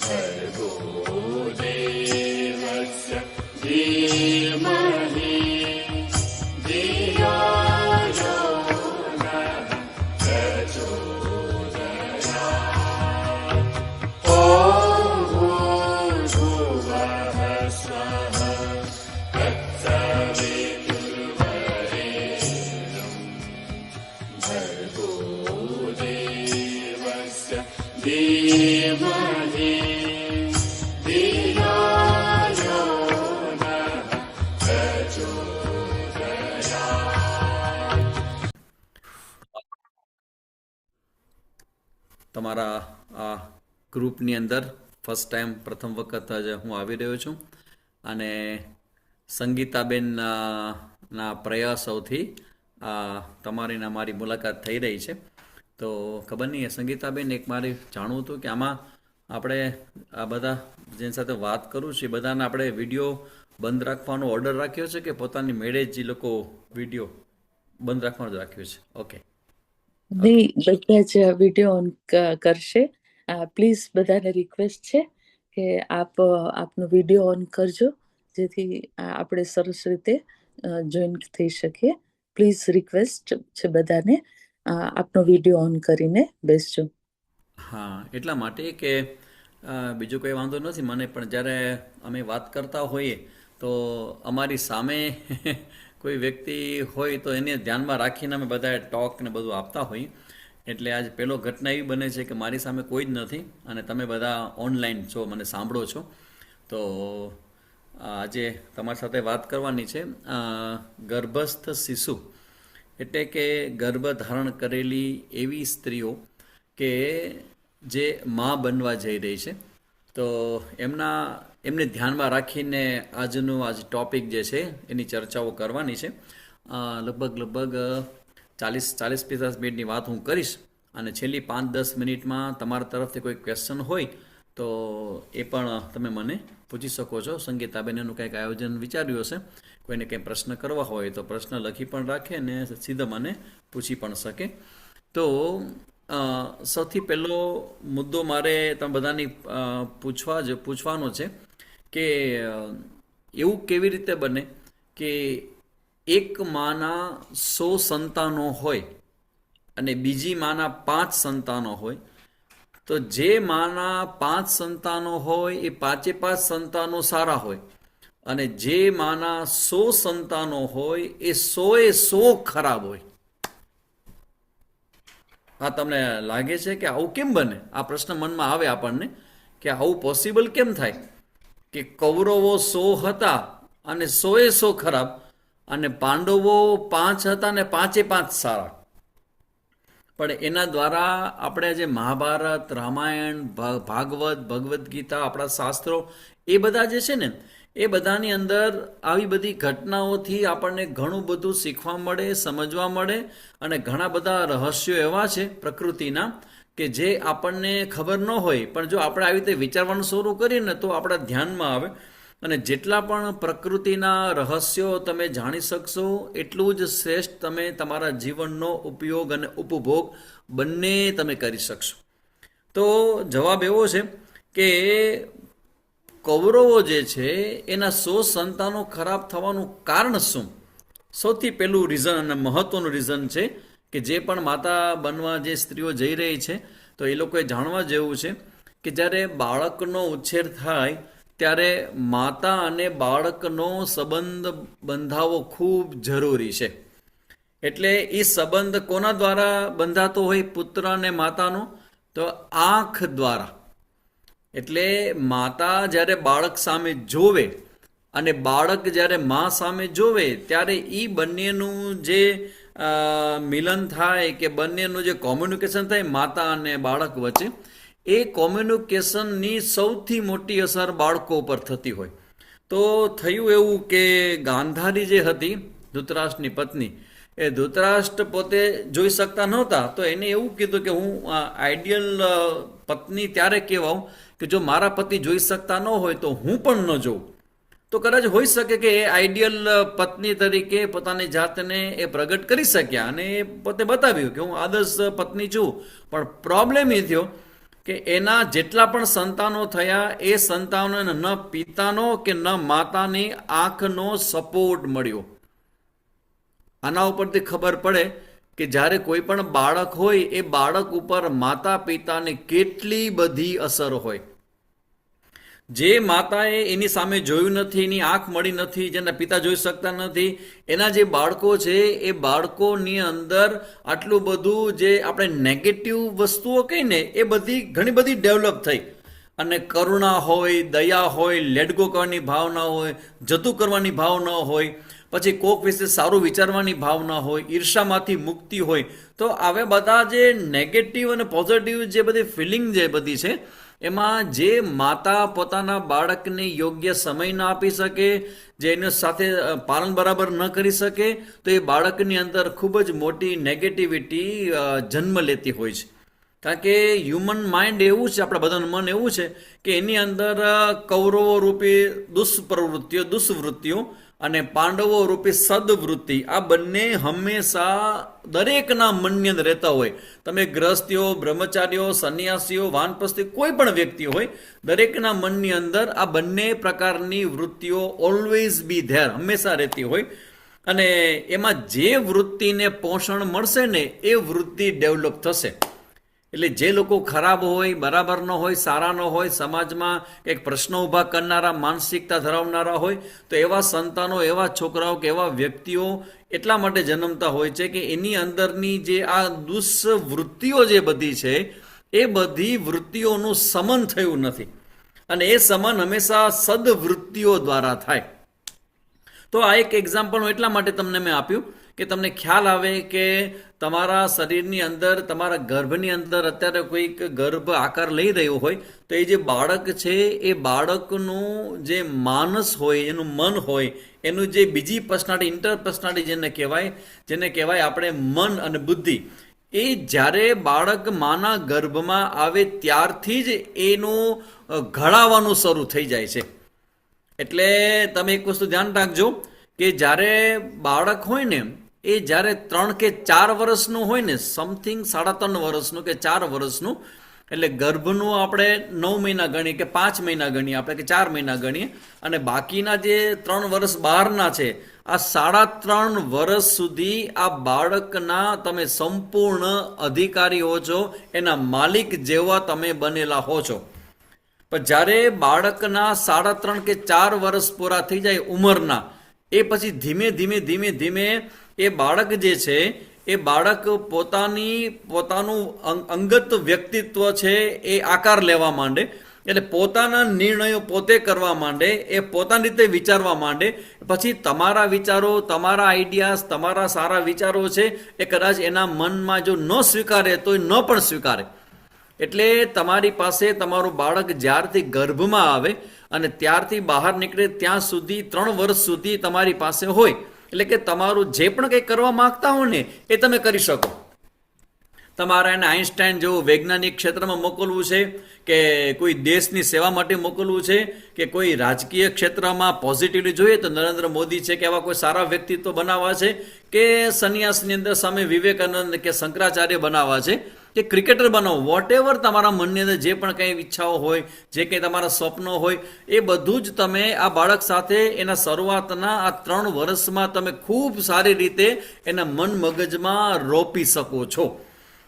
भर्गो देवस्य धीमहि धियो यो नः प्रचोदयात्। ॐ भूर्भुवः स्वः तत्सवितुर्वरेण्यं भर्गो देवस्य धीमहि धियो यो नः प्रचोदयात्। તમારા આ ગ્રુપની અંદર ફર્સ્ટ ટાઈમ પ્રથમ વખત જ હું આવી રહ્યો છું અને સંગીતાબેન ના પ્રયાસોથી તમારી ને મારી મુલાકાત થઈ રહી છે. તો ખબર નહીં સંગીતાબેન, એક મારે જાણવું હતું કે આમાં આપણે આ બધા જેની સાથે વાત કરું છું એ બધાને આપણે વિડીયો બંધ રાખવાનો ઓર્ડર રાખ્યો છે કે પોતાની મેળે જ એ લોકો વિડીયો બંધ રાખવાનો જ રાખ્યો છે? ઓકે, નહીં, બધા જ વિડીયો ઓન કરશે. પ્લીઝ બધાને રિક્વેસ્ટ છે કે આપનો વિડીયો ઓન કરજો, જેથી આપણે સરસ રીતે જોઈન થઈ શકીએ. પ્લીઝ રિક્વેસ્ટ છે બધાને, આપનો વિડીયો ઓન કરીને બેસજો. હા, એટલા માટે કે બીજો કોઈ વાંધો નથી મને, પણ જ્યારે અમે વાત કરતા હોઈએ તો અમારી સામે કોઈ વ્યક્તિ હોય તો એને ધ્યાનમાં રાખીને અમે બધા ટોક ને બધું આપતા હોઈએ. એટલે આજ પહેલો ઘટના એવી બને છે કે મારી સામે કોઈ જ નથી અને તમે બધા ઓનલાઈન છો, મને સાંભળો છો. તો આજે તમારી સાથે વાત કરવાની છે ગર્ભસ્થ શિશુ, એટલે કે ગર્ભ ધારણ કરેલી એવી સ્ત્રીઓ કે જે મા બનવા જઈ રહી છે. તો એમને ધ્યાનમાં રાખીને આજનું ટોપિક જે છે એની ચર્ચાઓ કરવાની છે. લગભગ 40-50 મિનિટની વાત હું કરીશ અને છેલ્લી 5-10 મિનિટમાં તમારા તરફથી કોઈ ક્વેશ્ચન હોય તો એ પણ તમે મને પૂછી શકો છો. સંગીતાબેન એનું કંઈક આયોજન વિચાર્યું હશે, કોઈને કંઈ પ્રશ્ન કરવા હોય તો પ્રશ્ન લખી પણ રાખે ને સીધા મને પૂછી પણ શકે. તો સૌથી પહેલો મુદ્દો મારે તમે બધાની પૂછવાનો છે કે એવું કેવી રીતે બને કે એક માના 100 સંતાનો હોય અને બીજી માના 5 સંતાનો હોય, તો જે માના 5 સંતાનો હોય એ 5 સંતાનો સારા હોય અને જે માના 100 સંતાનો હોય એ 100 ખરાબ હોય. આ તમને લાગે છે કે આવું કેમ બને? આ પ્રશ્ન મનમાં આવે આપણને કે આવું પોસિબલ કેમ થાય કે કૌરવો 100 હતા અને 100 ખરાબ, અને પાંડવો 5 હતા ને 5 સારા. પણ એના દ્વારા આપણે જે મહાભારત, રામાયણ, ભાગવત, ભગવદ્ ગીતા, આપણા શાસ્ત્રો એ બધા જે છે ને એ બધાની અંદર આવી બધી ઘટનાઓથી આપણને ઘણું બધું શીખવા મળે, સમજવા મળે અને ઘણા બધા રહસ્યો એવા છે પ્રકૃતિના કે જે આપણને ખબર ન હોય, પણ જો આપણે આવી રીતે વિચારવાનું શરૂ કરીએ ને તો આપણા ધ્યાનમાં આવે. અને જેટલા પણ પ્રકૃતિના રહસ્યો તમે જાણી શકશો એટલું જ શ્રેષ્ઠ તમે તમારા જીવનનો ઉપયોગ અને ઉપભોગ બંને તમે કરી શકશો. તો જવાબ એવો છે કે કૌરવો જે છે એના 100 સંતાનો ખરાબ થવાનું કારણ શું? સૌથી પહેલું રીઝન અને મહત્વનું રીઝન છે કે જે પણ માતા બનવા જે સ્ત્રીઓ જઈ રહી છે તો એ લોકોએ જાણવા જેવું છે કે જ્યારે બાળકનો ઉછેર થાય ત્યારે માતા અને બાળકનો સંબંધ બંધાવવો ખૂબ જરૂરી છે. એટલે એ સંબંધ કોના દ્વારા બંધાતો હોય પુત્ર અને માતાનો? તો આંખ દ્વારા. એટલે માતા જ્યારે બાળક સામે જોવે અને બાળક જ્યારે મા સામે જોવે ત્યારે એ બંનેનું જે મિલન થાય કે બંનેનું જે કોમ્યુનિકેશન થાય માતા અને બાળક વચ્ચે, એ કોમ્યુનિકેશનની સૌથી મોટી અસર બાળકો ઉપર થતી હોય. તો થયું એવું કે ગાંધારી જે હતી ધૃતરાષ્ટ્રની પત્ની, એ ધૃતરાષ્ટ્ર પોતે જોઈ શકતા નહોતા, તો એને એવું કીધું કે હું આઈડિયલ પત્ની ત્યારે કહેવાઉં કે જો મારા પતિ જોઈ શકતા ન હોય તો હું પણ ન જોઉં. તો કદાચ હોઈ શકે કે એ આઈડિયલ પત્ની તરીકે પોતાની જાતને એ પ્રગટ કરી શક્યા અને એ પોતે બતાવ્યું કે હું આદર્શ પત્ની છું. પણ પ્રોબ્લેમ એ થયો કે એના જેટલા પણ સંતાનો થયા એ સંતાનોને ન પિતાનો કે ન માતાની આંખનો સપોર્ટ મળ્યો. આના ઉપરથી ખબર પડે કે જ્યારે કોઈ પણ બાળક હોય એ બાળક ઉપર માતા પિતાની કેટલી બધી અસર હોય. જે માતાએ એની સામે જોયું નથી, એની આંખ મળી નથી, જેના પિતા જોઈ શકતા નથી, એના જે બાળકો છે એ બાળકોની અંદર આટલું બધું જે આપણે નેગેટિવ વસ્તુઓ કહીને એ બધી ઘણી બધી ડેવલપ થઈ. અને કરુણા હોય, દયા હોય, લેટગો કરવાની ભાવના હોય, જતું કરવાની ભાવના હોય, પછી કોક વિશે સારું વિચારવાની ભાવના હોય, ઈર્ષામાંથી મુક્તિ હોય. તો આવે બધા જે નેગેટિવ અને પોઝિટિવ જે બધી ફિલિંગ જે બધી છે એમાં જે માતા પોતાના બાળકને યોગ્ય સમય ના આપી શકે, જે એની સાથે પાલન બરાબર ન કરી શકે, તો એ બાળકની અંદર ખૂબ જ મોટી નેગેટિવિટી જન્મ લેતી હોય છે. કારણ કે હ્યુમન માઇન્ડ એવું છે, આપણા બધાનું મન એવું છે કે એની અંદર કૌરવો રૂપી દુષ્વૃત્તિઓ અને પાંડવો રૂપી સદવૃત્તિ આ બંને હંમેશા દરેકના મનની અંદર રહેતા હોય. તમે ગ્રહસ્થીઓ, બ્રહ્મચારીઓ, સંન્યાસીઓ, વાનપ્રસ્થી કોઈ પણ વ્યક્તિ હોય, દરેકના મનની અંદર આ બંને પ્રકારની વૃત્તિઓ ઓલવેઝ બી ધેર, હંમેશા રહેતી હોય. અને એમાં જે વૃત્તિને પોષણ મળશે ને એ વૃત્તિ ડેવલપ થશે. એટલે જે લોકો ખરાબ હોય, બરાબર ન હોય, સારા ન હોય, સમાજમાં કંઈક પ્રશ્નો ઊભા કરનારા માનસિકતા ધરાવનારા હોય, તો એવા સંતાનો, એવા છોકરાઓ કે એવા વ્યક્તિઓ એટલા માટે જન્મતા હોય છે કે એની અંદરની જે આ દુષ્વૃત્તિઓ જે બધી છે એ બધી વૃત્તિઓનું સમન થયું નથી. અને એ સમન હંમેશા સદવૃત્તિઓ દ્વારા થાય. તો આ એક એક્ઝામ્પલ હું એટલા માટે તમને મેં આપ્યું કે તમને ખ્યાલ આવે કે તમારા શરીરની અંદર, તમારા ગર્ભની અંદર અત્યારે કોઈક ગર્ભ આકાર લઈ રહ્યો હોય તો એ જે બાળક છે એ બાળકનું જે માનસ હોય, એનું મન હોય, એનું જે બીજી પર્સનાલિટી, ઇન્ટરપર્સનાલિટી જેને કહેવાય આપણે મન અને બુદ્ધિ, એ જ્યારે બાળક માના ગર્ભમાં આવે ત્યારથી જ એનું ઘડાવાનું શરૂ થઈ જાય છે. એટલે તમે એક વસ્તુ ધ્યાન રાખજો કે જ્યારે બાળક હોય ને એ જ્યારે 3 કે 4 વર્ષનું હોય ને, સમથિંગ 3.5 વર્ષનું કે 4 વર્ષનું, એટલે ગર્ભનું આપણે 9 મહિના ગણીએ કે 5 મહિના ગણીએ આપણે કે 4 મહિના ગણીએ, અને બાકીના જે 3 વર્ષ બહારના છે, આ 3.5 વર્ષ સુધી આ બાળકના તમે સંપૂર્ણ અધિકારી હો છો, એના માલિક જેવા તમે બનેલા હો છો. પણ જ્યારે બાળકના 3.5 કે 4 વર્ષ પૂરા થઈ જાય ઉંમરના, એ પછી ધીમે ધીમે એ બાળક જે છે એ બાળક પોતાનું અંગત વ્યક્તિત્વ છે એ આકાર લેવા માંડે. એટલે પોતાના નિર્ણયો પોતે કરવા માંડે, એ પોતાની રીતે વિચારવા માંડે. પછી તમારા વિચારો, તમારા આઈડિયાઝ, તમારા સારા વિચારો છે એ કદાચ એના મનમાં જો ન સ્વીકારે તો ન પણ સ્વીકારે. એટલે તમારી પાસે તમારું બાળક જ્યારથી ગર્ભમાં આવે અને ત્યારથી બહાર નીકળે ત્યાં સુધી 3 વર્ષ સુધી તમારી પાસે હોય. એટલે કે તમારું જે પણ કંઈ કરવા માંગતા હો ને એ તમે કરી શકો. તમારે એને આઈન્સ્ટાઈન જેવું વૈજ્ઞાનિક ક્ષેત્રમાં મોકલવું છે, કે કોઈ દેશની સેવા માટે મોકલવું છે, કે કોઈ રાજકીય ક્ષેત્રમાં પોઝિટિવલી જોઈએ તો નરેન્દ્ર મોદી છે કે એવા કોઈ સારા વ્યક્તિત્વ બનાવવા છે, કે સંન્યાસની અંદર સ્વામી વિવેકાનંદ કે શંકરાચાર્ય બનાવવા છે, કે ક્રિકેટર બનાવો, વોટ એવર તમારા મનની અંદર જે પણ કંઈ ઈચ્છાઓ હોય, જે કંઈ તમારા સ્વપ્નો હોય, એ બધું જ તમે આ બાળક સાથે એના શરૂઆતના આ 3 વર્ષમાં તમે ખૂબ સારી રીતે એના મન મગજમાં રોપી શકો છો.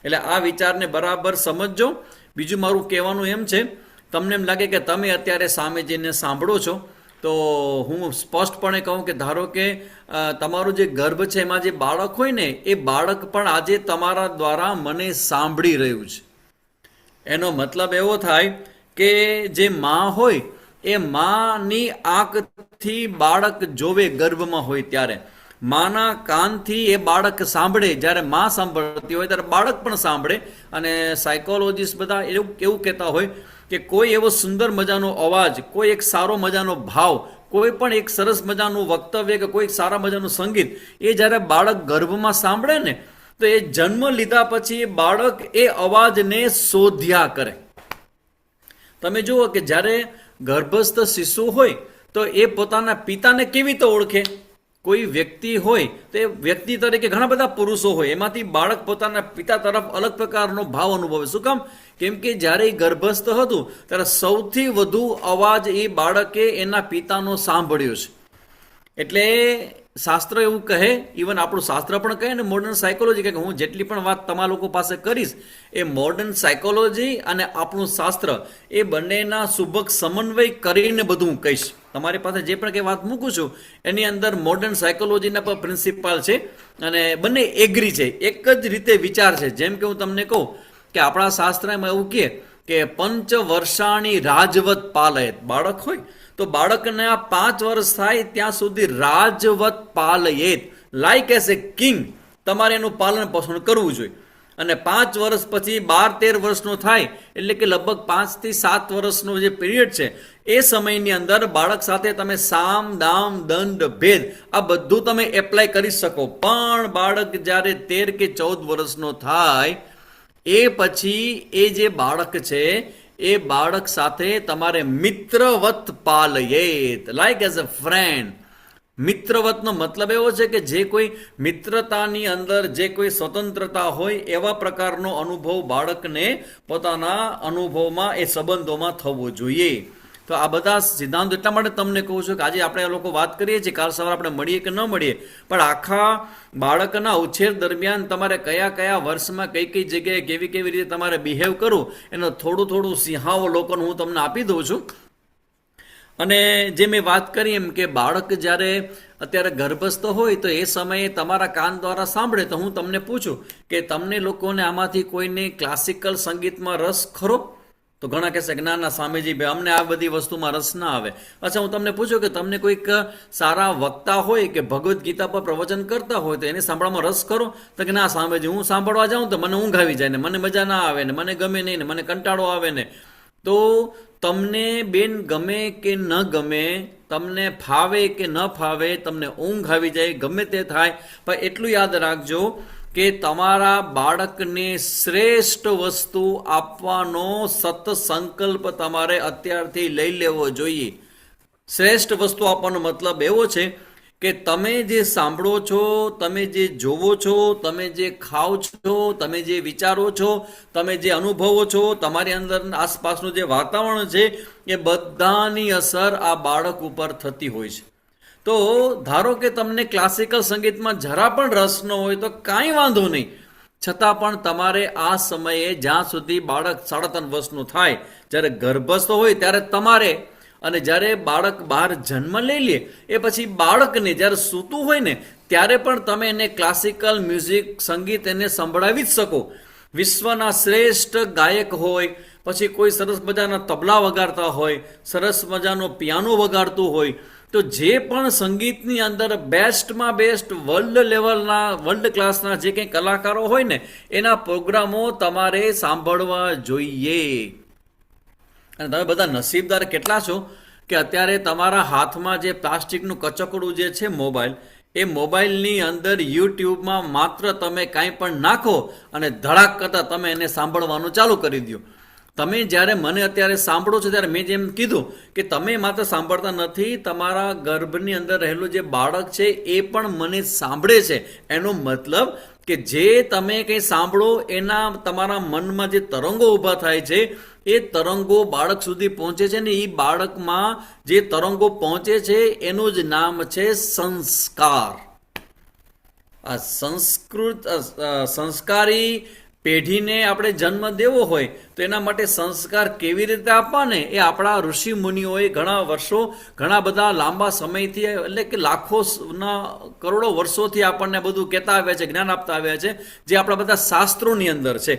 એટલે આ વિચારને બરાબર સમજજો. બીજું મારું કહેવાનું એમ છે, તમને એમ લાગે કે તમે અત્યારે સામે જઈને સાંભળો છો, તો હું સ્પષ્ટપણે કહું કે ધારો કે તમારું જે ગર્ભ છે એમાં જે બાળક હોય ને એ બાળક પણ આજે તમારા દ્વારા મને સાંભળી રહ્યું છે. એનો મતલબ એવો થાય કે જે માં હોય એ માની આંખથી બાળક જોવે ગર્ભમાં હોય ત્યારે, માના કાનથી એ બાળક સાંભળે, જ્યારે માં સાંભળતી હોય ત્યારે બાળક પણ સાંભળે. અને સાયકોલોજીસ્ટ બધા એવું કહેતા હોય કે કોઈ એવો સુંદર મજાનો અવાજ, કોઈ એક સારો મજાનો ભાવ, કોઈ પણ એક સરસ મજાનું વક્તવ્ય કે કોઈ સારા મજાનું સંગીત એ જ્યારે બાળક ગર્ભમાં સાંભળે ને તો એ જન્મ લીધા પછી એ બાળક એ અવાજને શોધ્યા કરે. તમે જુઓ કે જ્યારે ગર્ભસ્થ શિશુ હોય તો એ પોતાના પિતાને કેવી રીતે ઓળખે? કોઈ વ્યક્તિ હોય તો એ વ્યક્તિ તરીકે ઘણા બધા પુરુષો હોય, એમાંથી બાળક પોતાના પિતા તરફ અલગ પ્રકારનો ભાવ અનુભવે. શું કામ? કેમ કે જ્યારે એ ગર્ભસ્થ હતું ત્યારે સૌથી વધુ અવાજ એ બાળકે એના પિતાનો સાંભળ્યો છે. એટલે શાસ્ત્ર એવું કહે, ઇવન આપણું શાસ્ત્ર પણ કહે ને મોડર્ન સાયકોલોજી કહે, કે હું જેટલી પણ વાત તમારા લોકો પાસે કરીશ એ મોડર્ન સાયકોલોજી અને આપણું શાસ્ત્ર એ બંનેના સુભગ સમન્વય કરીને બધું હું કહીશ. તમારી પાસે જે પણ કંઈ વાત મૂકું છું એની અંદર મોડર્ન સાયકોલોજીના પણ પ્રિન્સિપાલ છે અને બંને એગ્રી છે, એક જ રીતે વિચાર છે. જેમ કે હું તમને કહું કે આપણા શાસ્ત્રમાં એવું કહે કે પંચ વર્ષાણી રાજવત પાલયત. બાળક હોય તો બાળકને આ 5 વર્ષ થાય ત્યાં સુધી રાજવત પાલયેત, લાઈક એઝ એ કિંગ તમારે એનું પાલન પોષણ કરવું જોઈએ. અને 5 વર્ષ પછી 12-13 વર્ષનો થાય એટલે કે લગભગ 5 થી 7 વર્ષનો જે પીરિયડ છે એ સમયની અંદર બાળક સાથે તમે સામ દામ દંડ ભેદ આ બધું તમે એપ્લાય કરી શકો. પણ બાળક જ્યારે 13 કે 14 વર્ષનો થાય એ પછી એ જે બાળક છે એ બાળક સાથે તમારે મિત્રવત પાલયેત, લાઈક એઝ અ ફ્રેન્ડ. મિત્રવતનો મતલબ એવો છે કે જે કોઈ મિત્રતાની અંદર જે કોઈ સ્વતંત્રતા હોય એવા પ્રકારનો અનુભવ બાળકને પોતાના અનુભવમાં એ સંબંધોમાં થવો જોઈએ. તો આ બધા સિદ્ધાંતો એટલા માટે તમને કહું છું કે આજે આપણે લોકો વાત કરીએ છીએ, કાલ સવારે આપણે મળીએ કે ન મળીએ, પણ આખા બાળકના ઉછેર દરમિયાન તમારે કયા કયા વર્ષમાં કઈ કઈ જગ્યાએ કેવી કેવી રીતે તમારે બિહેવ કરવું એનો થોડું સિંહાવો લોકોને હું તમને આપી દઉં છું. અને જે મેં વાત કરી એમ કે બાળક જ્યારે અત્યારે ગર્ભસ્થ હોય તો એ સમયે તમારા કાન દ્વારા સાંભળે તો હું તમને પૂછું કે તમને લોકોને આમાંથી કોઈને ક્લાસિકલ સંગીતમાં રસ ખરો? તો ઘણા કહેશે કે ના સ્વામીજી ભાઈ અમને આ બધી વસ્તુમાં રસ ના આવે. અચ્છા, હું તમને પૂછું કે તમને કોઈક સારા વક્તા હોય કે ભગવદ્ ગીતા પર પ્રવચન કરતા હોય તો એને સાંભળવામાં રસ ખરો? તો કે ના સ્વામીજી હું સાંભળવા જાઉં તો મને ઊંઘ આવી જાય ને, મને મજા ના આવે ને, મને ગમે નહીં ને, મને કંટાળો આવે ને. તો તમને બેન ગમે કે ન ગમે, તમને ફાવે કે ન ફાવે, તમને ઊંઘ આવી જાય, ગમે તે થાય, પણ એટલું યાદ રાખજો કે તમારા બાળકને શ્રેષ્ઠ વસ્તુ આપવાનો સત સંકલ્પ તમારે અત્યારથી લઈ લેવો જોઈએ. શ્રેષ્ઠ વસ્તુ આપવાનો મતલબ એવો છે કે તમે જે સાંભળો છો, તમે જે જોવો છો, તમે જે ખાઓ છો, તમે જે વિચારો છો, તમે જે અનુભવો છો, તમારી અંદર આસપાસનું જે વાતાવરણ છે એ બધાની અસર આ બાળક ઉપર થતી હોય છે. તો ધારો કે તમને ક્લાસિકલ સંગીતમાં જરા પણ રસ ન હોય તો કાંઈ વાંધો નહીં, છતાં પણ તમારે આ સમયે જ્યાં સુધી બાળક 3.5 વર્ષનું થાય, જ્યારે ગર્ભસ્થ હોય ત્યારે તમારે, અને જ્યારે બાળક બહાર જન્મ લઈ લે એ પછી બાળકને જ્યારે સૂતું હોય ને ત્યારે પણ તમે એને ક્લાસિકલ મ્યુઝિક સંગીત એને સંભળાવી જ શકો. વિશ્વના શ્રેષ્ઠ ગાયક હોય, પછી કોઈ સરસ મજાના તબલા વગાડતા હોય, સરસ મજાનો પિયાનો વગાડતું હોય, તો જે પણ સંગીતની અંદર બેસ્ટમાં બેસ્ટ વર્લ્ડ લેવલના વર્લ્ડ ક્લાસના જે કંઈ કલાકારો હોય ને એના પ્રોગ્રામો તમારે સાંભળવા જોઈએ. અને તમે બધા નસીબદાર કેટલા છો કે અત્યારે તમારા હાથમાં જે પ્લાસ્ટિકનું કચકડું જે છે મોબાઈલ, એ મોબાઈલની અંદર યુટ્યુબમાં માત્ર તમે કાંઈ પણ નાખો અને ધડાક કરતા તમે એને સાંભળવાનું ચાલુ કરી દો. તમે જ્યારે મને અત્યારે સાંભળો છો ત્યારે મેં જેમ કીધું કે તમે માત્ર સાંભળતા નથી, તમારા ગર્ભની અંદર રહેલું જે બાળક છે એ પણ મને સાંભળે છે. એનો મતલબ કે જે તમે કંઈ સાંભળો એના તમારા મનમાં જે તરંગો ઊભા થાય છે એ તરંગો બાળક સુધી પહોંચે છે ને એ બાળકમાં જે તરંગો પહોંચે છે એનું જ નામ છે સંસ્કાર. આ સંસ્કારી પેઢીને આપણે જન્મ દેવો હોય તો એના માટે સંસ્કાર કેવી રીતે આપવા ને એ આપણા ઋષિ મુનિઓએ ઘણા વર્ષો, ઘણા બધા લાંબા સમયથી, એટલે કે લાખોના કરોડો વર્ષોથી આપણને બધું કહેતા આવ્યા છે, જ્ઞાન આપતા આવ્યા છે, જે આપણા બધા શાસ્ત્રોની અંદર છે.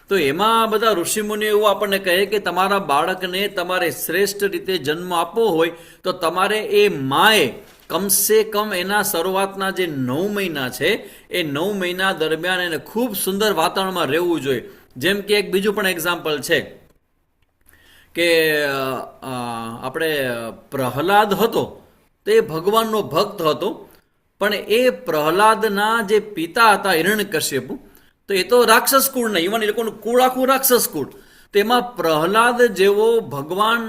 તો એમાં બધા ઋષિમુનિઓ એવું આપણને કહે કે તમારા બાળકને તમારે શ્રેષ્ઠ રીતે જન્મ આપવો હોય તો તમારે એ માએ કમસે કમ એના શરૂઆતના જે 9 મહિના છે એ 9 મહિના દરમિયાન એને ખૂબ સુંદર વાતાવરણમાં રહેવું જોઈએ. જેમ કે એક બીજું પણ એક્ઝામ્પલ છે કે આપણે પ્રહલાદ હતો તો એ ભગવાનનો ભક્ત હતો, પણ એ પ્રહલાદના જે પિતા હતા હિરણ્યકશ્યપુ, તો એ તો રાક્ષસ કુળના, ઇવન એ લોકોનું કુળ આખું રાક્ષસ કુળ. તેમાં પ્રહલાદ જેવો ભગવાન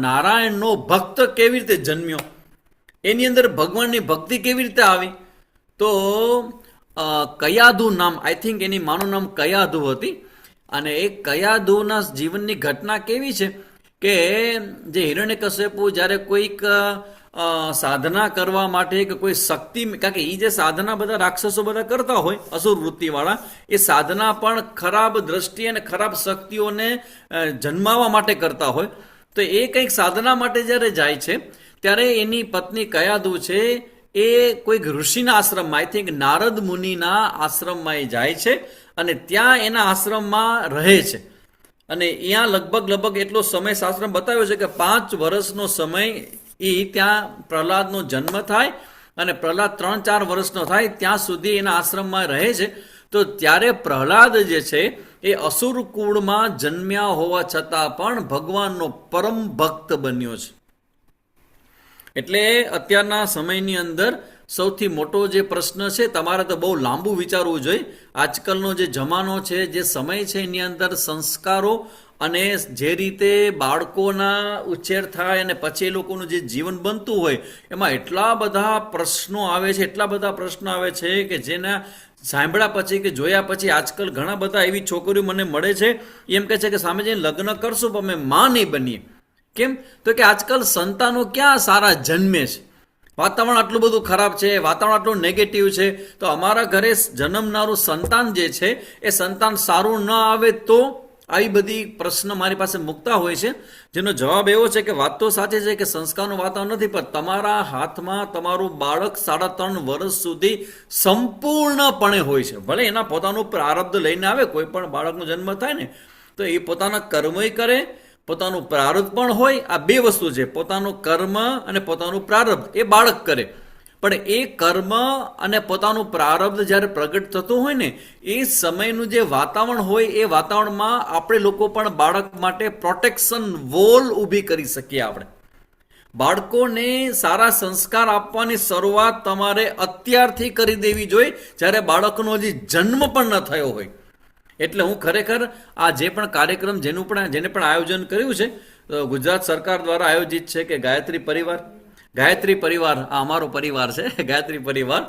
નારાયણનો ભક્ત કેવી રીતે જન્મ્યો? એની અંદર ભગવાનની ભક્તિ કેવી રીતે આવી? તો કયાધુ નામ, આઈ થિંક એની માનું નામ કયાધુ હતી, અને એ કયાધુના જીવનની ઘટના કેવી છે કે જે હિરણ્યકશ્યપુ જ્યારે કોઈક સાધના કરવા માટે કે કોઈ શક્તિ, કારણ કે એ જે સાધના બધા રાક્ષસો બધા કરતા હોય અસુર વૃત્તિવાળા, એ સાધના પણ ખરાબ દ્રષ્ટિ અને ખરાબ શક્તિઓને જન્માવા માટે કરતા હોય. તો એ કંઈક સાધના માટે જ્યારે જાય છે ત્યારે એની પત્ની કયાધુ છે એ કોઈક ઋષિના આશ્રમમાં, આઈ થિંક નારદ મુનિના આશ્રમમાં એ જાય છે અને ત્યાં એના આશ્રમમાં રહે છે. અને અહીંયા લગભગ એટલો સમય શાસ્ત્રમાં બતાવ્યો છે કે 5 વર્ષનો સમય એ ત્યાં પ્રહલાદનો જન્મ થાય અને પ્રહલાદ 3-4 વર્ષનો થાય ત્યાં સુધી એના આશ્રમમાં રહે છે. તો ત્યારે પ્રહલાદ જે છે એ અસુર કુળમાં જન્મ્યા હોવા છતાં પણ ભગવાનનો પરમ ભક્ત બન્યો છે. એટલે અત્યારના સમયની અંદર સૌથી મોટો જે પ્રશ્ન છે, તમારે તો બહુ લાંબુ વિચારવું જોઈએ. આજકાલનો જે જમાનો છે, જે સમય છે, એની અંદર સંસ્કારો અને જે રીતે બાળકોના ઉછેર થાય અને પછી એ લોકોનું જે જીવન બનતું હોય એમાં એટલા બધા પ્રશ્નો આવે છે, એટલા બધા પ્રશ્નો આવે છે કે જેના સાંભળ્યા પછી કે જોયા પછી આજકાલ ઘણા બધા એવી છોકરીઓ મને મળે છે, એમ કહે છે કે સામે જઈને લગ્ન કરશું પણ અમે માં નહીં બનીએ. કેમ? તો કે આજકાલ સંતાનો ક્યાં સારા જન્મે છે, વાતાવરણ આટલું બધું ખરાબ છે, વાતાવરણ આટલું નેગેટિવ છે. તો અમારા ઘરે જન્મનારું સંતાન જે છે એ સંતાન સારું ન આવે તો આવી બધી પ્રશ્ન મારી પાસે મૂકતા હોય છે, જેનો જવાબ એવો છે કે વાત તો સાચી છે કે સંસ્કારનું વાતાવરણ નથી, પણ તમારા હાથમાં તમારું બાળક 3.5 વર્ષ સુધી સંપૂર્ણપણે હોય છે. ભલે એના પોતાનું પ્રારબ્ધ લઈને આવે, કોઈ પણ બાળકનો જન્મ થાય ને તો એ પોતાના કર્મય કરે, પોતાનું પ્રારબ્ધ પણ હોય. આ બે વસ્તુ છે, પોતાનું કર્મ અને પોતાનું પ્રારબ્ધ એ બાળક કરે. પણ એ કર્મ અને પોતાનું પ્રારબ્ધ જ્યારે પ્રગટ થતું હોય ને એ સમયનું જે વાતાવરણ હોય એ વાતાવરણમાં આપણે લોકો પણ બાળક માટે પ્રોટેક્શન વોલ ઊભી કરી શકીએ. આપણે બાળકોને સારા સંસ્કાર આપવાની શરૂઆત તમારે અત્યારથી કરી દેવી જોઈએ, જ્યારે બાળકનો હજી જન્મ પણ ન થયો હોય. એટલે હું ખરેખર આ જે પણ કાર્યક્રમ જેને પણ આયોજન કર્યું છે ગુજરાત સરકાર દ્વારા આયોજિત છે કે ગાયત્રી પરિવાર આ અમારો પરિવાર છે, ગાયત્રી પરિવાર.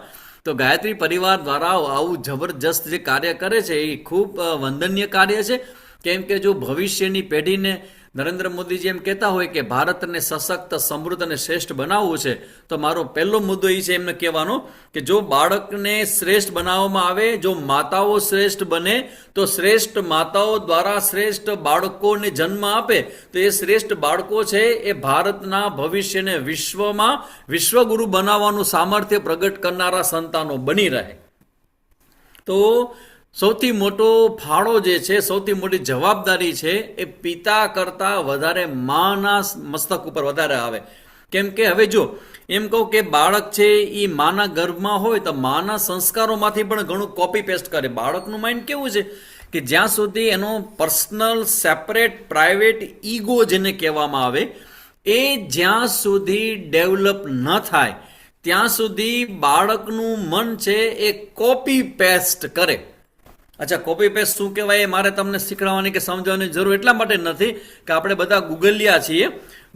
તો ગાયત્રી પરિવાર દ્વારા આવું જબરજસ્ત જે કાર્ય કરે છે એ ખૂબ વંદનીય કાર્ય છે. કેમ કે જો ભવિષ્યની પેઢીને નરેન્દ્ર મોદીજી એમ કહેતા હોય કે ભારતને સશક્ત, સમૃદ્ધ અને શ્રેષ્ઠ બનાવવું છે, તો મારો પહેલો મુદ્દો એ છે એમને કહેવાનો કે જો બાળકને શ્રેષ્ઠ બનાવવામાં આવે, જો માતાઓ શ્રેષ્ઠ બને તો શ્રેષ્ઠ માતાઓ દ્વારા શ્રેષ્ઠ બાળકોને જન્મ આપે તો એ શ્રેષ્ઠ બાળકો છે એ ભારતના ભવિષ્યને વિશ્વમાં વિશ્વગુરુ બનાવવાનું સામર્થ્ય પ્રગટ કરનારા સંતાનો બની રહે. તો સૌથી મોટો ફાળો જે છે, સૌથી મોટી જવાબદારી છે એ પિતા કરતાં વધારે માના મસ્તક ઉપર વધારે આવે. કેમ કે હવે જો એમ કહું કે બાળક છે એ માના ગર્ભમાં હોય તો માના સંસ્કારોમાંથી પણ ઘણું કોપી પેસ્ટ કરે. બાળકનું માઇન્ડ કેવું છે કે જ્યાં સુધી એનો પર્સનલ, સેપરેટ, પ્રાઇવેટ ઈગો જેને કહેવામાં આવે એ જ્યાં સુધી ડેવલપ ન થાય ત્યાં સુધી બાળકનું મન છે એ કોપી પેસ્ટ કરે. અચ્છા, કોપી પેસ્ટ શું કહેવાય એ મારે તમને શીખવાડવાની કે સમજાવવાની જરૂર એટલા માટે નથી કે આપણે બધા ગૂગલિયા છીએ.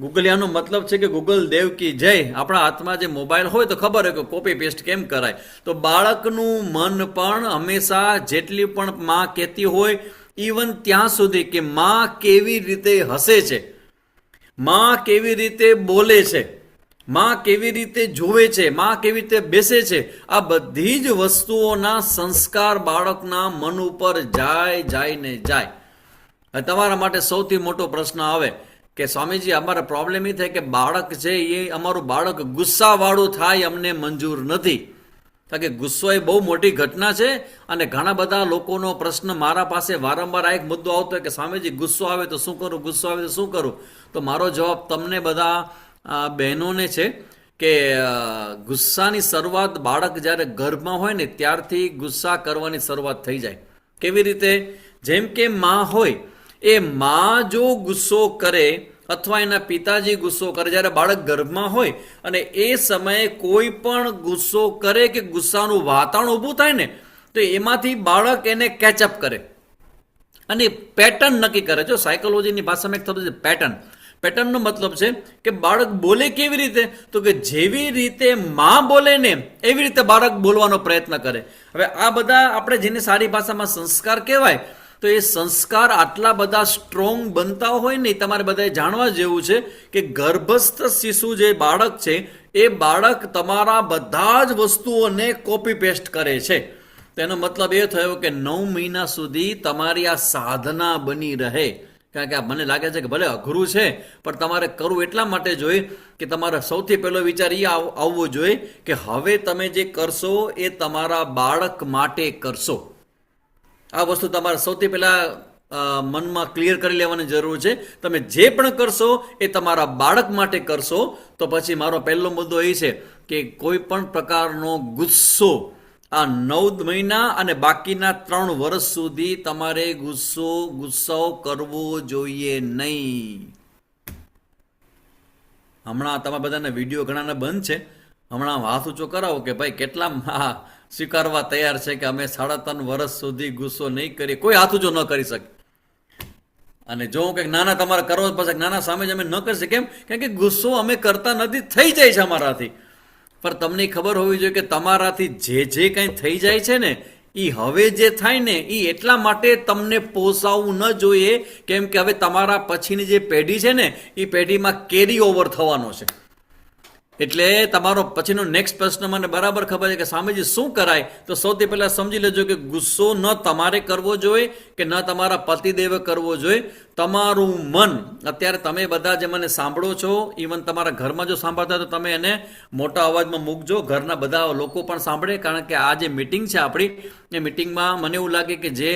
ગૂગલિયાનો મતલબ છે કે ગૂગલ દેવ કી જય. આપણા હાથમાં જે મોબાઈલ હોય તો ખબર હોય કે કોપી પેસ્ટ કેમ કરાય. તો બાળકનું મન પણ હંમેશા જેટલી પણ માં કહેતી હોય, ઇવન ત્યાં સુધી કે માં કેવી રીતે હસે છે, માં કેવી રીતે બોલે છે, માં કેવી રીતે જોવે છે, માં કેવી રીતે બેસે છે, આ બધી જ વસ્તુઓના સંસ્કાર બાળકના મન ઉપર જાય. તમારા માટે સૌથી મોટો પ્રશ્ન આવે કે સ્વામીજી અમારા પ્રોબ્લેમ એ થાય કે બાળક છે એ અમારું બાળક ગુસ્સાવાળું થાય, અમને મંજૂર નથી. કારણ કે ગુસ્સો એ બહુ મોટી ઘટના છે અને ઘણા બધા લોકોનો પ્રશ્ન મારા પાસે વારંવાર આ એક મુદ્દો આવતો હોય કે સ્વામીજી ગુસ્સો આવે તો શું કરું, ગુસ્સો આવે તો શું કરું. તો મારો જવાબ તમને બધા બહેનોને છે કે ગુસ્સાની શરૂઆત બાળક જ્યારે ગર્ભમાં હોય ને ત્યારથી ગુસ્સા કરવાની શરૂઆત થઈ જાય. કેવી રીતે? જેમ કે માં હોય એ માં જો ગુસ્સો કરે અથવા એના પિતાજી ગુસ્સો કરે જ્યારે બાળક ગર્ભમાં હોય અને એ સમયે કોઈ પણ ગુસ્સો કરે કે ગુસ્સાનું વાતાવરણ ઊભું થાય ને તો એમાંથી બાળક એને કેચઅપ કરે અને પેટર્ન નક્કી કરે. જો સાયકોલોજીની ભાષામાં એક થતું છે પેટર્નનો મતલબ છે કે બાળક બોલે કેવી રીતે, તો કે જેવી રીતે માં બોલે ને એવી રીતે બાળક બોલવાનો પ્રયત્ન કરે. હવે આ બધા આપણે જેને સારી ભાષામાં સંસ્કાર કહેવાય, તો એ સંસ્કાર આટલા બધા સ્ટ્રોંગ બનતા હોય ને તમારે બધાએ જાણવા જેવું છે કે ગર્ભસ્થ શિશુ જે બાળક છે એ બાળક તમારા બધા જ વસ્તુઓને કોપી પેસ્ટ કરે છે. તેનો મતલબ એ થયો કે 9 મહિના સુધી તમારી આ સાધના બની રહે. કારણ કે આ મને લાગે છે કે ભલે અઘરું છે પણ તમારે કરવું એટલા માટે જોઈએ કે તમારો સૌથી પહેલો વિચાર એ આવવો જોઈએ કે હવે તમે જે કરશો એ તમારા બાળક માટે કરશો. આ વસ્તુ તમારે સૌથી પહેલા મનમાં ક્લિયર કરી લેવાની જરૂર છે. તમે જે પણ કરશો એ તમારા બાળક માટે કરશો. તો પછી મારો પહેલો મુદ્દો એ છે કે કોઈ પણ પ્રકારનો ગુસ્સો આ 9 મહિના અને બાકીના 3 વર્ષ સુધી તમારે ગુસ્સો કરવો જોઈએ નહીં. હમણાં તમારા બધાના વિડીયો ઘણાના બંધ છે. હમણાં હાથ ઊંચો કરાવો કે ભાઈ કેટલા સ્વીકારવા તૈયાર છે કે અમે 3.5 વર્ષ સુધી ગુસ્સો નહીં કરીએ. કોઈ હાથ ઊંચો ન કરી શકે. અને જો હું કંઈક નાના તમારે કરવો પછી નાના સામે જ અમે ન કરી શકીએ. કેમ કે ગુસ્સો અમે કરતા નથી, થઈ જાય છે અમારાથી. પણ તમને ખબર હોવી જોઈએ કે તમારાથી જે કંઈ થઈ જાય છે ને એ હવે જે થાય ને એ એટલા માટે તમને પોસાવવું ન જોઈએ. કેમ કે હવે તમારા પછીની જે પેઢી છે ને એ પેઢીમાં કેરી ઓવર થવાનો છે. એટલે તમારો પછીનો નેક્સ્ટ પ્રશ્ન મને બરાબર ખબર છે કે સ્વામીજી શું કરાય, તો સૌથી પહેલા સમજી લેજો કે ગુસ્સો ન તમારે કરવો જોઈએ કે ન તમારા પતિદેવે કરવો જોઈએ. તમારું મન, અત્યારે તમે બધા જે મને સાંભળો છો, ઇવન તમારા ઘરમાં જો સાંભળતા તો તમે એને મોટા અવાજમાં મૂકજો, ઘરના બધા લોકો પણ સાંભળે. કારણ કે આ જે મિટિંગ છે આપણી, એ મિટિંગમાં મને એવું લાગે કે જે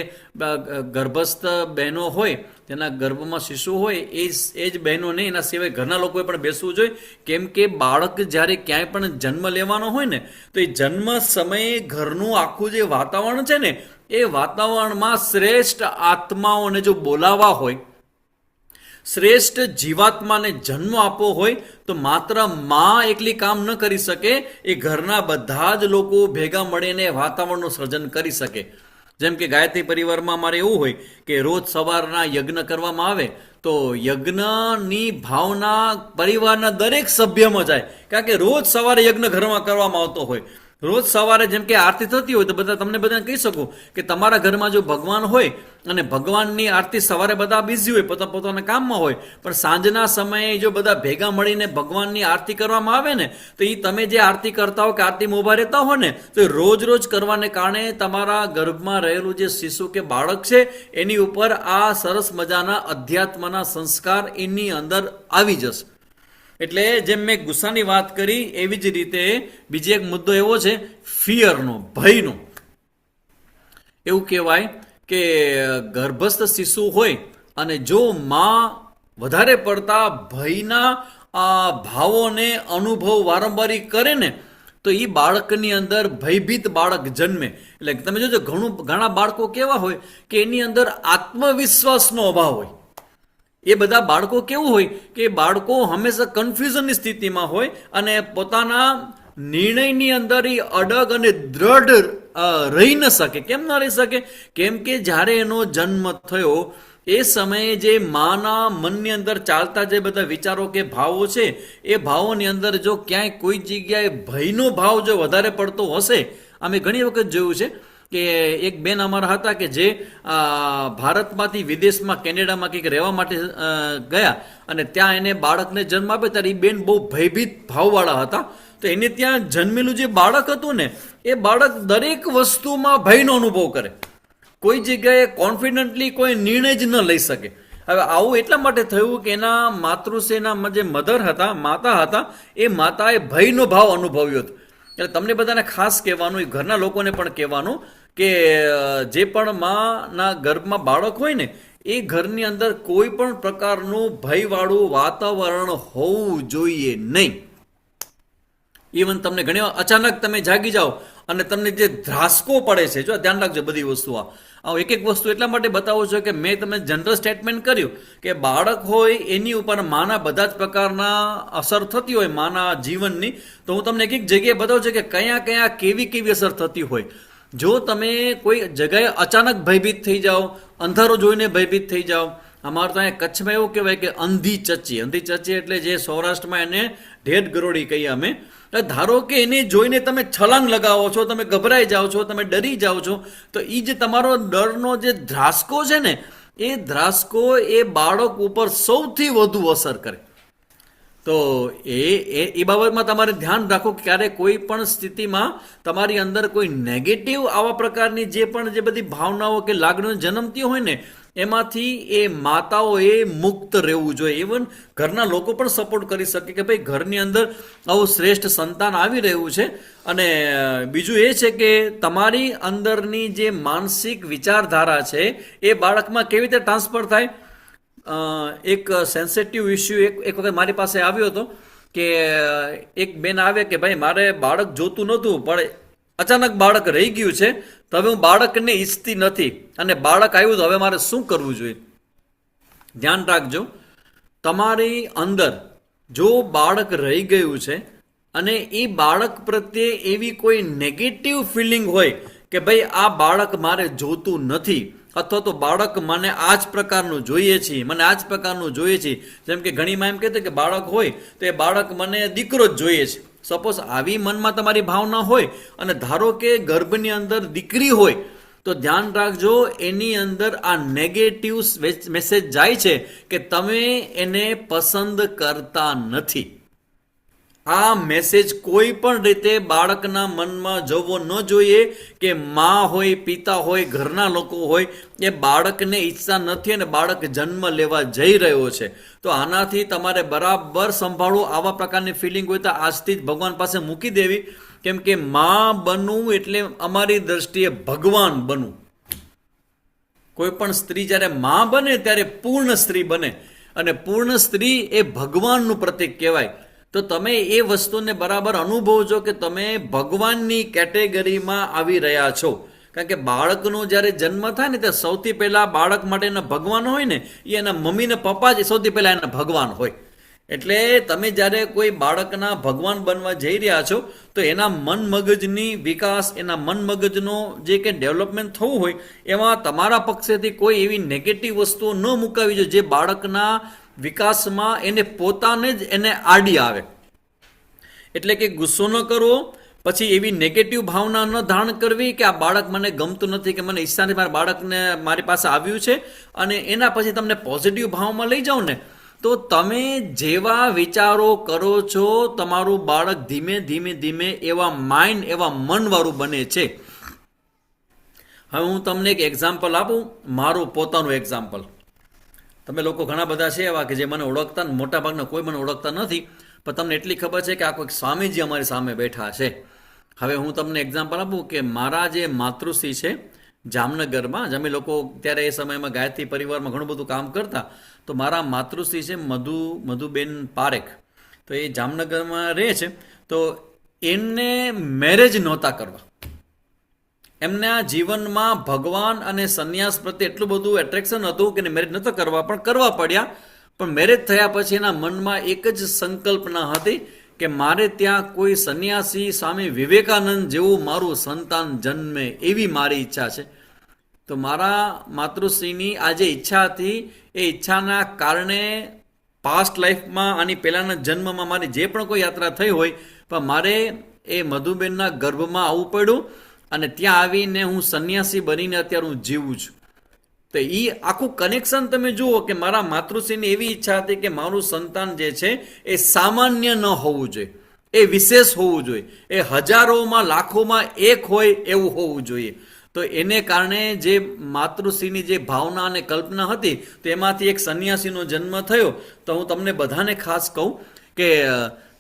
ગર્ભસ્થ બહેનો હોય, તેના ગર્ભમાં શિશુ હોય એ જ બહેનો નહીં, એના સિવાય ઘરના લોકોએ પણ બેસવું જોઈએ. કેમ કે બાળક જ્યારે ક્યાંય પણ જન્મ લેવાનો હોય ને તો એ જન્મ સમયે ઘરનું આખું જે વાતાવરણ છે ને એ વાતાવરણમાં શ્રેષ્ઠ આત્માઓને જો બોલાવવા હોય, શ્રેષ્ઠ જીવાત્માને જન્મ આપવો હોય તો માત્ર માં એકલી કામ ન કરી શકે. એ ઘરના બધા જ લોકો ભેગા મળીને વાતાવરણનું સર્જન કરી શકે. જેમ કે ગાયત્રી પરિવારમાં અમારે એવું હોય કે રોજ સવારના યજ્ઞ કરવામાં આવે તો યજ્ઞની ભાવના પરિવારના દરેક સભ્યમાં જાય. કારણ કે રોજ સવારે યજ્ઞ ઘરમાં કરવામાં આવતો હોય. રોજ સવારે જેમ કે આરતી થતી હોય તો તમને બધાને કહી શકું કે તમારા ઘરમાં જો ભગવાન હોય અને ભગવાનની આરતી સવારે બધા બિઝી હોય, પોતાના કામમાં હોય, પણ સાંજના સમયે જો બધા ભેગા મળીને ભગવાનની આરતી કરવામાં આવે ને તો એ તમે જે આરતી કરતા હો કે આરતીમાં ઊભા રહેતા હો ને તો રોજ કરવાને કારણે તમારા ગર્ભમાં રહેલું જે શિશુ કે બાળક છે એની ઉપર આ સરસ મજાના અધ્યાત્મના સંસ્કાર એની અંદર આવી જશે. એટલે જેમ મેં ગુસ્સાની વાત કરી એવી જ રીતે બીજો એક મુદ્દો એવો છે ફિયરનો, ભયનો. એવું કહેવાય કે ગર્ભસ્થ શિશુ હોય અને જો માં વધારે પડતા ભયના ભાવોને અનુભવ વારંવાર કરે ને તો એ બાળકની અંદર ભયભીત બાળક જન્મે. એટલે તમે જોજો ઘણા બાળકો કેવા હોય કે એની અંદર આત્મવિશ્વાસનો અભાવ હોય. એ બધા બાળકો કેવું હોય કે બાળકો હંમેશા કન્ફ્યુઝનની સ્થિતિમાં હોય અને પોતાના નિર્ણયની અંદર એ અડગ અને દ્રઢ રહી ન શકે. કેમ ન રહી શકે? કેમ કે જ્યારે એનો જન્મ થયો એ સમયે જે માના મનની અંદર ચાલતા જે બધા વિચારો કે ભાવો છે એ ભાવોની અંદર જો ક્યાંય કોઈ જગ્યાએ ભયનો ભાવ જો વધારે પડતો હશે, અમે ઘણી વખત જોયું છે કે એક બેન અમારા હતા કે જે ભારતમાંથી વિદેશમાં કેનેડામાં કંઈક રહેવા માટે ગયા અને ત્યાં એને બાળકને જન્મ આપ્યો ત્યારે એ બેન બહુ ભયભીત ભાવવાળા હતા. તો એને ત્યાં જન્મેલું જે બાળક હતું ને એ બાળક દરેક વસ્તુમાં ભયનો અનુભવ કરે. કોઈ જગ્યાએ કોન્ફિડન્ટલી કોઈ નિર્ણય જ ન લઈ શકે. હવે આવું એટલા માટે થયું કે એના માતૃશ્રીના જે મધર હતા, માતા હતા, એ માતાએ ભયનો ભાવ અનુભવ્યો હતો. એટલે તમને બધાને ખાસ કહેવાનું, ઘરના લોકોને પણ કહેવાનું કે જે પણ માના ગર્ભમાં બાળક હોય ને એ ઘરની અંદર કોઈ પણ પ્રકારનું ભયવાળું વાતાવરણ હોવું જોઈએ નહીં. ઇવન તમને ઘણી વાર અચાનક તમે જાગી જાઓ અને તમને જે ધ્રાસકો પડે છે, જો ધ્યાન રાખજો બધી વસ્તુ એક એક વસ્તુ એટલા માટે બતાવું છું કે મેં તમને જનરલ સ્ટેટમેન્ટ કર્યું કે બાળક હોય એની ઉપર માના બધા જ પ્રકારના અસર થતી હોય માના જીવનની. તો હું તમને એક એક જગ્યાએ બતાવું છું કે કયા કયા કેવી અસર થતી હોય. જો તમે કોઈ જગ્યાએ અચાનક ભયભીત થઈ જાઓ, અંધારો જોઈને ભયભીત થઈ જાઓ, અમારે તો અહીંયા કચ્છમાં એવું કહેવાય કે અંધી ચચ્ચી. અંધી ચચ્ચી એટલે જે સૌરાષ્ટ્રમાં એને ઢેઢ ગરોડી કહીએ અમે. ધારો કે એને જોઈને તમે છલાંગ લગાવો છો, તમે ગભરાઈ જાઓ છો, તમે ડરી જાઓ છો, તો એ જે તમારો ડરનો જે ધ્રાસકો છે ને, એ ધ્રાસકો એ બાળક ઉપર સૌથી વધુ અસર કરે. તો એ બાબતમાં તમારે ધ્યાન રાખો કે ક્યારે કોઈ પણ સ્થિતિમાં તમારી અંદર કોઈ નેગેટિવ આવા પ્રકારની જે બધી ભાવનાઓ કે લાગણીઓ જન્મતી હોય ને, એમાંથી એ માતાઓએ મુક્ત રહેવું જોઈએ. ઇવન ઘરના લોકો પણ સપોર્ટ કરી શકે કે ભાઈ ઘરની અંદર આવું શ્રેષ્ઠ સંતાન આવી રહ્યું છે. અને બીજું એ છે કે તમારી અંદરની જે માનસિક વિચારધારા છે એ બાળકમાં કેવી રીતે ટ્રાન્સફર થાય. એક સેન્સિટિવ ઇસ્યુ એક વખત મારી પાસે આવ્યો હતો કે એક બેન આવે કે ભાઈ મારે બાળક જોતું નહોતું, પણ અચાનક બાળક રહી ગયું છે, તો હવે હું બાળકને ઈચ્છતી નથી અને બાળક આવ્યું તો હવે મારે શું કરવું જોઈએ. ધ્યાન રાખજો, તમારી અંદર જો બાળક રહી ગયું છે અને એ બાળક પ્રત્યે એવી કોઈ નેગેટિવ ફિલિંગ હોય કે ભાઈ આ બાળક મારે જોતું નથી, અથવા તો બાળક મને આ જ પ્રકારનું જોઈએ છે, મને આ જ પ્રકારનું જોઈએ છે. જેમ કે ઘણીમાં એમ કહેते કે બાળક હોય તો એ બાળક મને દીકરો જ જોઈએ છે. સપોઝ આવી મનમાં તમારી ભાવના હોય અને ધારો કે ગર્ભની અંદર દીકરી હોય, તો ધ્યાન રાખજો એની અંદર આ નેગેટિવ મેસેજ જાય છે કે તમે એને પસંદ કરતા નથી. આ મેસેજ કોઈ પણ રીતે બાળકના મનમાં જવો ન જોઈએ કે માં હોય, પિતા હોય, ઘરના લોકો હોય, એ બાળકને ઈચ્છતા નથી અને બાળક જન્મ લેવા જઈ રહ્યો છે. તો આનાથી તમારે બરાબર સંભાળવું. આવા પ્રકારની ફિલિંગ હોય તો આજથી જ ભગવાન પાસે મૂકી દેવી. કેમ કે માં બનવું એટલે અમારી દ્રષ્ટિએ ભગવાન બનવું. કોઈ પણ સ્ત્રી જ્યારે માં બને ત્યારે પૂર્ણ સ્ત્રી બને, અને પૂર્ણ સ્ત્રી એ ભગવાનનું પ્રતીક કહેવાય. તો તમે એ વસ્તુને બરાબર અનુભવજો કે તમે ભગવાનની કેટેગરીમાં આવી રહ્યા છો. કારણ કે બાળકનો જ્યારે જન્મ થાય ને ત્યારે સૌથી પહેલા બાળક માટેના ભગવાન હોય ને, એ એના મમ્મી ને પપ્પા જ સૌથી પહેલા એના ભગવાન હોય. એટલે તમે જ્યારે કોઈ બાળકના ભગવાન બનવા જઈ રહ્યા છો તો એના મન મગજની વિકાસ, એના મન મગજનો જે કંઈ ડેવલપમેન્ટ થવું હોય એમાં તમારા પક્ષેથી કોઈ એવી નેગેટિવ વસ્તુઓ ન મુકાવી જોઈએ જે બાળકના વિકાસમાં એને પોતાને જ એને આડી આવે. એટલે કે ગુસ્સો ન કરવો, પછી એવી નેગેટિવ ભાવના ન ધારણ કરવી કે આ બાળક મને ગમતું નથી, કે મને ઈચ્છા નથી, મારા બાળકને મારી પાસે આવ્યું છે, અને એના પછી તમને પોઝિટિવ ભાવમાં લઈ જાઓ ને, તો તમે જેવા વિચારો કરો છો તમારું બાળક ધીમે ધીમે ધીમે એવા માઇન્ડ, એવા મનવાળું બને છે. હવે હું તમને એક એક્ઝામ્પલ આપું, મારું પોતાનું એક્ઝામ્પલ. તમે લોકો ઘણા બધા છે એવા કે જે મને ઓળખતા, મોટા ભાગના કોઈ મને ઓળખતા નથી, પણ તમને એટલી ખબર છે કે આ કોઈ સ્વામીજી અમારી સામે બેઠા છે. હવે હું તમને એક્ઝામ્પલ આપું કે મારા જે માતૃશ્રી છે જામનગરમાં, અમે લોકો ત્યારે એ સમયમાં ગાયત્રી પરિવારમાં ઘણું બધું કામ કરતા, તો મારા માતૃશ્રી છે મધુબેન પારેખ, તો એ જામનગરમાં રહે છે. તો એમને મેરેજ નહોતા કરવા. એમના જીવનમાં ભગવાન અને સંન્યાસ પ્રત્યે એટલું બધું એટ્રેક્શન હતું કે મેરેજ નહોતા કરવા, પણ કરવા પડ્યા. પણ મેરેજ થયા પછી એના મનમાં એક જ સંકલ્પના હતી કે મારે ત્યાં કોઈ સંન્યાસી સ્વામી વિવેકાનંદ જેવું મારું સંતાન જન્મે, એવી મારી ઈચ્છા છે. તો મારા માતૃશ્રીની આ જે ઈચ્છા હતી, એ ઈચ્છાના કારણે પાસ્ટ લાઈફમાં, આની પહેલાંના જન્મમાં મારી જે પણ કોઈ યાત્રા થઈ હોય, પણ મારે એ મધુબેનના ગર્ભમાં આવવું પડ્યું, અને ત્યાં આવીને હું સંન્યાસી બનીને અત્યારે હું જીવું છું. તો એ આખું કનેક્શન તમે જુઓ કે મારા માતૃશ્રીની એવી ઈચ્છા હતી કે મારું સંતાન જે છે એ સામાન્ય ન હોવું જોઈએ, એ વિશેષ હોવું જોઈએ, એ હજારોમાં લાખોમાં એક હોય એવું હોવું જોઈએ. તો એને કારણે જે માતૃશ્રીની જે ભાવના અને કલ્પના હતી, તો એમાંથી એક સંન્યાસીનો જન્મ થયો. તો હું તમને બધાને ખાસ કહું કે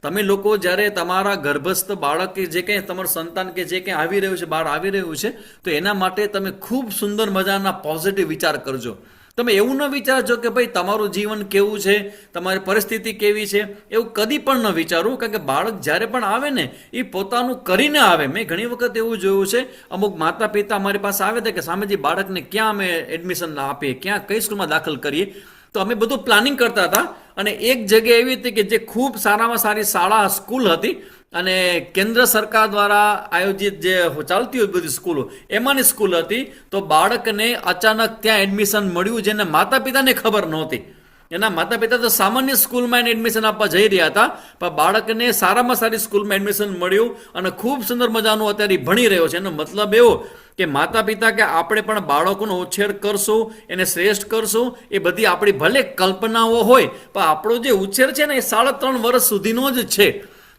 તમે લોકો જ્યારે તમારા ગર્ભસ્થ બાળક કે જે કંઈ તમારું સંતાન કે જે કંઈ આવી રહ્યું છે, બહાર આવી રહ્યું છે, તો એના માટે તમે ખૂબ સુંદર મજાના પોઝિટિવ વિચાર કરજો. તમે એવું ન વિચારજો કે ભાઈ તમારું જીવન કેવું છે, તમારી પરિસ્થિતિ કેવી છે, એવું કદી પણ ન વિચારવું. કારણ કે બાળક જ્યારે પણ આવે ને, એ પોતાનું કરીને આવે. મેં ઘણી વખત એવું જોયું છે, અમુક માતા પિતા અમારી પાસે આવે છે કે સામેજી બાળકને ક્યાં અમે એડમિશન આપીએ, ક્યાં કઈ સ્કૂલમાં દાખલ કરીએ. તો અમે બધું પ્લાનિંગ કરતા હતા, અને એક જગ્યા એવી હતી કે જે ખૂબ સારામાં સારી શાળા સ્કૂલ હતી, અને કેન્દ્ર સરકાર દ્વારા આયોજિત જે ચાલતી હોય બધી સ્કૂલો એમાંની સ્કૂલ હતી. તો બાળકને અચાનક ત્યાં એડમિશન મળ્યું જેને માતા પિતાને ખબર નહોતી. એના માતા પિતા તો સામાન્ય સ્કૂલમાં એને એડમિશન આપવા જઈ રહ્યા હતા, પણ બાળકને સારામાં સારી સ્કૂલમાં એડમિશન મળ્યું અને ખૂબ સુંદર મજાનું અત્યારે ભણી રહ્યો છે. એનો મતલબ એવો કે માતા પિતા કે આપણે પણ બાળકોનો ઉછેર કરશું, એને શ્રેષ્ઠ કરશું, એ બધી આપણી ભલે કલ્પનાઓ હોય, પણ આપણો જે ઉછેર છે ને એ 3.5 વર્ષ સુધીનો જ છે.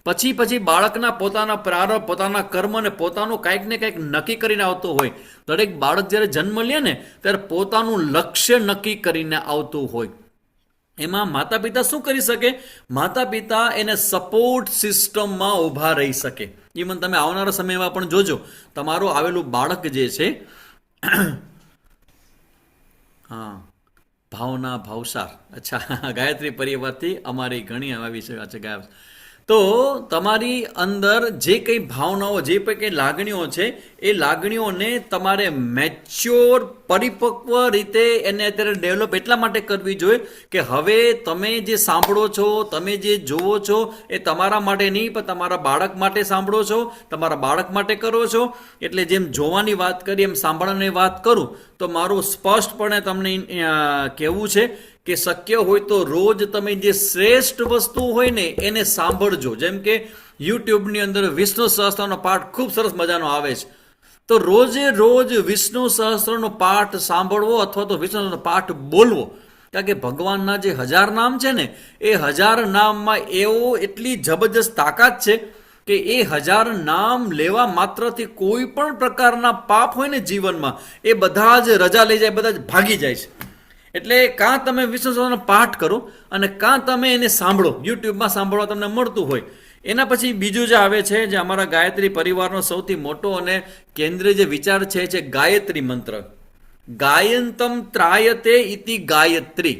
પછી બાળકના પોતાના પ્રારંભ, પોતાના કર્મ અને પોતાનું કાંઈક ને કંઈક નક્કી કરીને આવતું હોય. દરેક બાળક જ્યારે જન્મ લે ને ત્યારે પોતાનું લક્ષ્ય નક્કી કરીને આવતું હોય. એમાં માતા પિતા શું કરી શકે? માતા પિતા એને સપોર્ટ સિસ્ટમમાં ઊભા રહી શકે. ઇવન તમે આવનારા સમયમાં પણ જોજો, તમારું આવેલું બાળક જે છે, હા, ભાવના ભાવસાર, અચ્છા, ગાયત્રી પરિવારથી અમારી ઘણી આવી છે. તો તમારી અંદર જે કંઈ ભાવનાઓ, જે કંઈ લાગણીઓ છે, એ લાગણીઓને તમારે મેચ્યોર, પરિપક્વ રીતે એને અત્યારે ડેવલપ એટલા માટે કરવી જોઈએ કે હવે તમે જે સાંભળો છો, તમે જે જુઓ છો, એ તમારા માટે નહીં પણ તમારા બાળક માટે સાંભળો છો, તમારા બાળક માટે કરો છો. એટલે જેમ જોવાની વાત કરી એમ સાંભળવાની વાત કરું તો મારું સ્પષ્ટપણે તમને કહેવું છે કે શક્ય હોય તો રોજ તમે જે શ્રેષ્ઠ વસ્તુ હોય ને એને સાંભળજો. જેમ કે યુટ્યુબની અંદર વિષ્ણુ સહસ્ત્રનો પાઠ ખૂબ સરસ મજાનો આવે છે, તો રોજે રોજ વિષ્ણુ સહસ્ત્રનો પાઠ સાંભળવો અથવા તો વિષ્ણુનો પાઠ બોલવો. કારણ કે ભગવાનના જે 1000 નામ છે ને એ 1000 નામમાં એટલી જબરજસ્ત તાકાત છે કે એ 1000 નામ લેવા માત્રથી કોઈ પણ પ્રકારના પાપ હોય ને જીવનમાં એ બધા જ રજા લઈ જાય, બધા જ ભાગી જાય છે. એટલે કાં તમે વિષ્ણુ સહસ્ત્રનો પાઠ કરો અને કાં તમે એને સાંભળો, યુટ્યુબમાં સાંભળવા તમને મળતું હોય. એના પછી બીજું જે આવે છે, જે અમારા ગાયત્રી પરિવારનો સૌથી મોટો અને કેન્દ્રીય જે વિચાર છે ગાયત્રી મંત્ર. ગાયંતમ ત્રાયતે ઇતિ ગાયત્રી,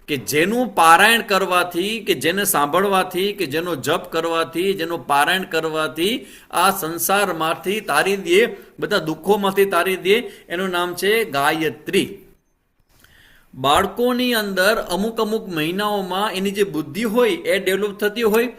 કે જેનું પારાયણ કરવાથી, કે જેને સાંભળવાથી, કે જેનો જપ કરવાથી, જેનું પારાયણ કરવાથી આ સંસારમાંથી તારી દે, બધા દુઃખોમાંથી તારી દે, એનું નામ છે ગાયત્રી. બાળકોની અંદર અમુક મહિનાઓમાં એની જે બુદ્ધિ હોય એ ડેવલપ થતી હોય,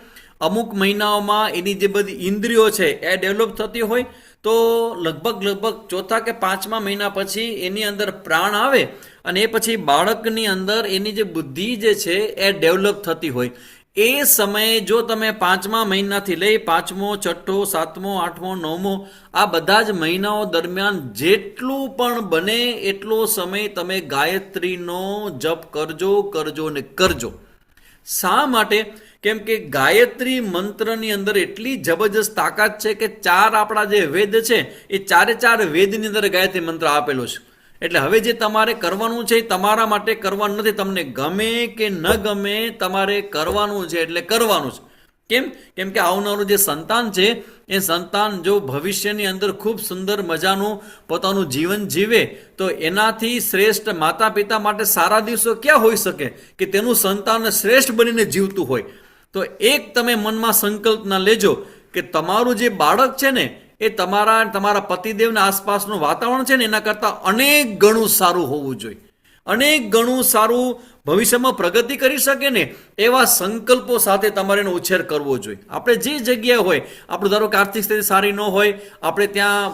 અમુક મહિનાઓમાં એની જે બધી ઇન્દ્રિયો છે એ ડેવલપ થતી હોય. તો લગભગ 4થા કે 5મા મહિના પછી એની અંદર પ્રાણ આવે અને એ પછી બાળકની અંદર એની જે બુદ્ધિ જે છે એ ડેવલપ થતી હોય. એ સમયે જો તમે 5મા મહિનાથી લઈ 5મો, 6ઠો, 7મો, 8મો, 9મો આ બધા જ મહિનાઓ દરમિયાન જેટલું પણ બને એટલો સમય તમે ગાયત્રીનો જપ કરજો ને કરજો. શા માટે? કેમ કે ગાયત્રી મંત્રની અંદર એટલી જબરજસ્ત તાકાત છે કે 4 આપણા જે વેદ છે એ 4 વેદની અંદર ગાયત્રી મંત્ર આપેલો છે. એટલે હવે જે તમારે કરવાનું છે એ તમારા માટે કરવાનું નથી, તમને ગમે કે ન ગમે તમારે કરવાનું છે એટલે કરવાનું છે. કેમ કે આવનારું જે સંતાન છે એ સંતાન જો ભવિષ્યની અંદર ખૂબ સુંદર મજાનું પોતાનું જીવન જીવે તો એનાથી શ્રેષ્ઠ માતા પિતા માટે સારા દિવસો ક્યાં હોઈ શકે કે તેનું સંતાન શ્રેષ્ઠ બનીને જીવતું હોય. તો એક તમે મનમાં સંકલ્પ ના લેજો કે તમારું જે બાળક છે ને એ તમારા પતિદેવના આસપાસનું વાતાવરણ છે ને એના કરતાં અનેક ગણું સારું હોવું જોઈએ, અનેક ગણું સારું ભવિષ્યમાં પ્રગતિ કરી શકે ને એવા સંકલ્પો સાથે તમારે એનો ઉછેર કરવો જોઈએ. આપણે જે જગ્યાએ હોય, આપણું ધારો કે આર્થિક સ્થિતિ સારી ન હોય, આપણે ત્યાં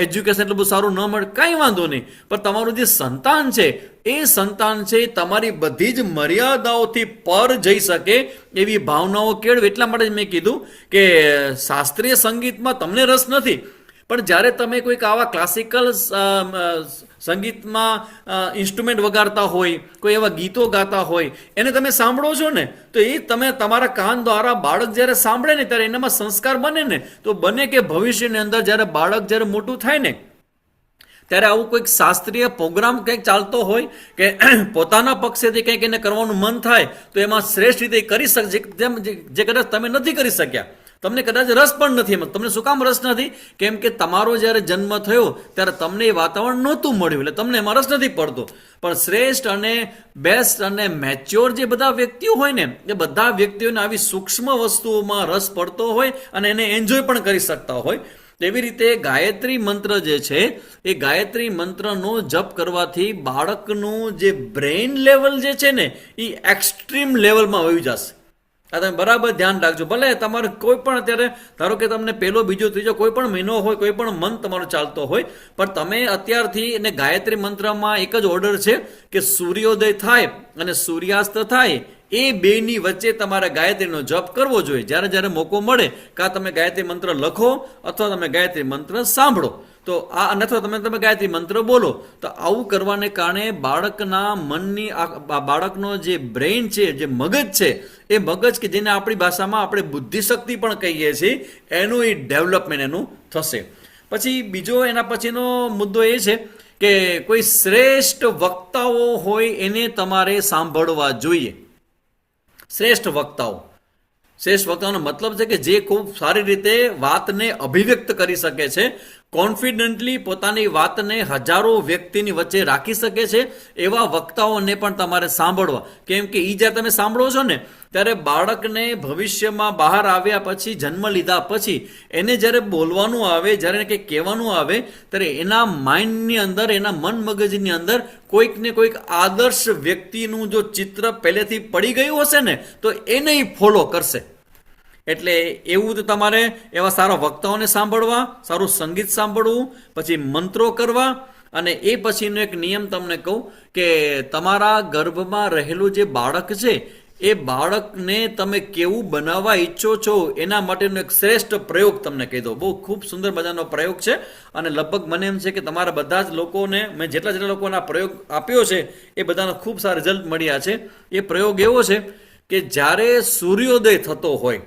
એજ્યુકેશન એટલું બધું સારું ન મળે, કાંઈ વાંધો નહીં, પણ તમારું જે સંતાન છે એ સંતાન છે તમારી બધી જ મર્યાદાઓથી પર જઈ શકે એવી ભાવનાઓ કેળવે. એટલા માટે જ મેં કીધું કે શાસ્ત્રીય સંગીતમાં તમને રસ નથી, પણ જ્યારે તમે કોઈક આવા ક્લાસિકલ સંગીતમાં ઇન્સ્ટ્રુમેન્ટ વગાડતા હોય, કોઈ એવા ગીતો ગાતા હોય, એને તમે સાંભળો છો ને તો એ તમે તમારા કાન દ્વારા બાળક જ્યારે સાંભળે ને ત્યારે એનામાં સંસ્કાર બને ને તો બને કે ભવિષ્યની અંદર જ્યારે બાળક જ્યારે મોટું થાય ને ત્યારે આવું કોઈક શાસ્ત્રીય પ્રોગ્રામ કંઈક ચાલતો હોય કે પોતાના પક્ષેથી કંઈક એને કરવાનું મન થાય તો એમાં શ્રેષ્ઠ રીતે કરી શકશે, જે કદાચ તમે નથી કરી શક્યા. તમને કદાચ રસ પણ નથી એમાં. તમને શું કામ રસ નથી? કેમ કે તમારો જ્યારે જન્મ થયો ત્યારે તમને એ વાતાવરણ નહોતું મળ્યું, એટલે તમને એમાં રસ નથી પડતો. પણ શ્રેષ્ઠ અને બેસ્ટ અને મેચ્યોર જે બધા વ્યક્તિઓ હોય ને એ બધા વ્યક્તિઓને આવી સૂક્ષ્મ વસ્તુઓમાં રસ પડતો હોય અને એને એન્જોય પણ કરી શકતા હોય. એવી રીતે ગાયત્રી મંત્ર જે છે એ ગાયત્રી મંત્રનો જપ કરવાથી બાળકનું જે બ્રેઇન લેવલ જે છે ને એ એક્સ્ટ્રીમ લેવલમાં વહી જશે. આ તમે બરાબર ધ્યાન રાખજો. ભલે તમારે કોઈ પણ અત્યારે ધારો કે તમને પહેલો બીજો ત્રીજો કોઈ પણ મહિનો હોય, કોઈ પણ મંથ તમારો ચાલતો હોય, પણ તમે અત્યારથી એને ગાયત્રી મંત્રમાં એક જ ઓર્ડર છે કે સૂર્યોદય થાય અને સૂર્યાસ્ત થાય એ બેની વચ્ચે તમારે ગાયત્રીનો જપ કરવો જોઈએ. જ્યારે જ્યારે મોકો મળે કાં તમે ગાયત્રી મંત્ર લખો અથવા તમે ગાયત્રી મંત્ર સાંભળો, તો આ અથવા તમે ગાયત્રી મંત્ર બોલો. તો આવું કરવાને કારણે બાળકના મનની બાળકનો જે બ્રેઇન છે, જે મગજ છે, એ મગજ કે જેને આપણી ભાષામાં આપણે બુદ્ધિશક્તિ પણ કહીએ છીએ, એનું એ ડેવલપમેન્ટ એનું થશે. પછી બીજો એના પછીનો મુદ્દો એ છે કે કોઈ શ્રેષ્ઠ વક્તાઓ હોય એને તમારે સાંભળવા જોઈએ. શ્રેષ્ઠ વક્તાઓનો મતલબ છે કે જે ખૂબ સારી રીતે વાતને અભિવ્યક્ત કરી શકે છે, કોન્ફિડન્ટલી પોતાની વાતને હજારો વ્યક્તિની વચ્ચે રાખી શકે છે, એવા વક્તાઓને પણ તમારે સાંભળવા. કેમ કે એ જ્યારે તમે સાંભળો છો ને ત્યારે બાળકને ભવિષ્યમાં બહાર આવ્યા પછી, જન્મ લીધા પછી એને જ્યારે બોલવાનું આવે, જ્યારે કંઈક કહેવાનું આવે, ત્યારે એના માઇન્ડની અંદર, એના મન મગજની અંદર કોઈક ને કોઈક આદર્શ વ્યક્તિનું જો ચિત્ર પહેલેથી પડી ગયું હશે ને તો એને ફોલો કરશે. એટલે એવું તો તમારે એવા સારા વક્તાઓને સાંભળવા, સારું સંગીત સાંભળવું, પછી મંત્રો કરવા. અને એ પછીનો એક નિયમ તમને કહું કે તમારા ગર્ભમાં રહેલું જે બાળક છે એ બાળકને તમે કેવું બનાવવા ઈચ્છો છો એના માટેનો એક શ્રેષ્ઠ પ્રયોગ તમને કહી દો. બહુ ખૂબ સુંદર મજાનો પ્રયોગ છે અને લગભગ મને એમ છે કે તમારા બધા જ લોકોને, મેં જેટલા લોકોને આ પ્રયોગ આપ્યો છે એ બધાને ખૂબ સારા રિઝલ્ટ મળ્યા છે. એ પ્રયોગ એવો છે કે જ્યારે સૂર્યોદય થતો હોય,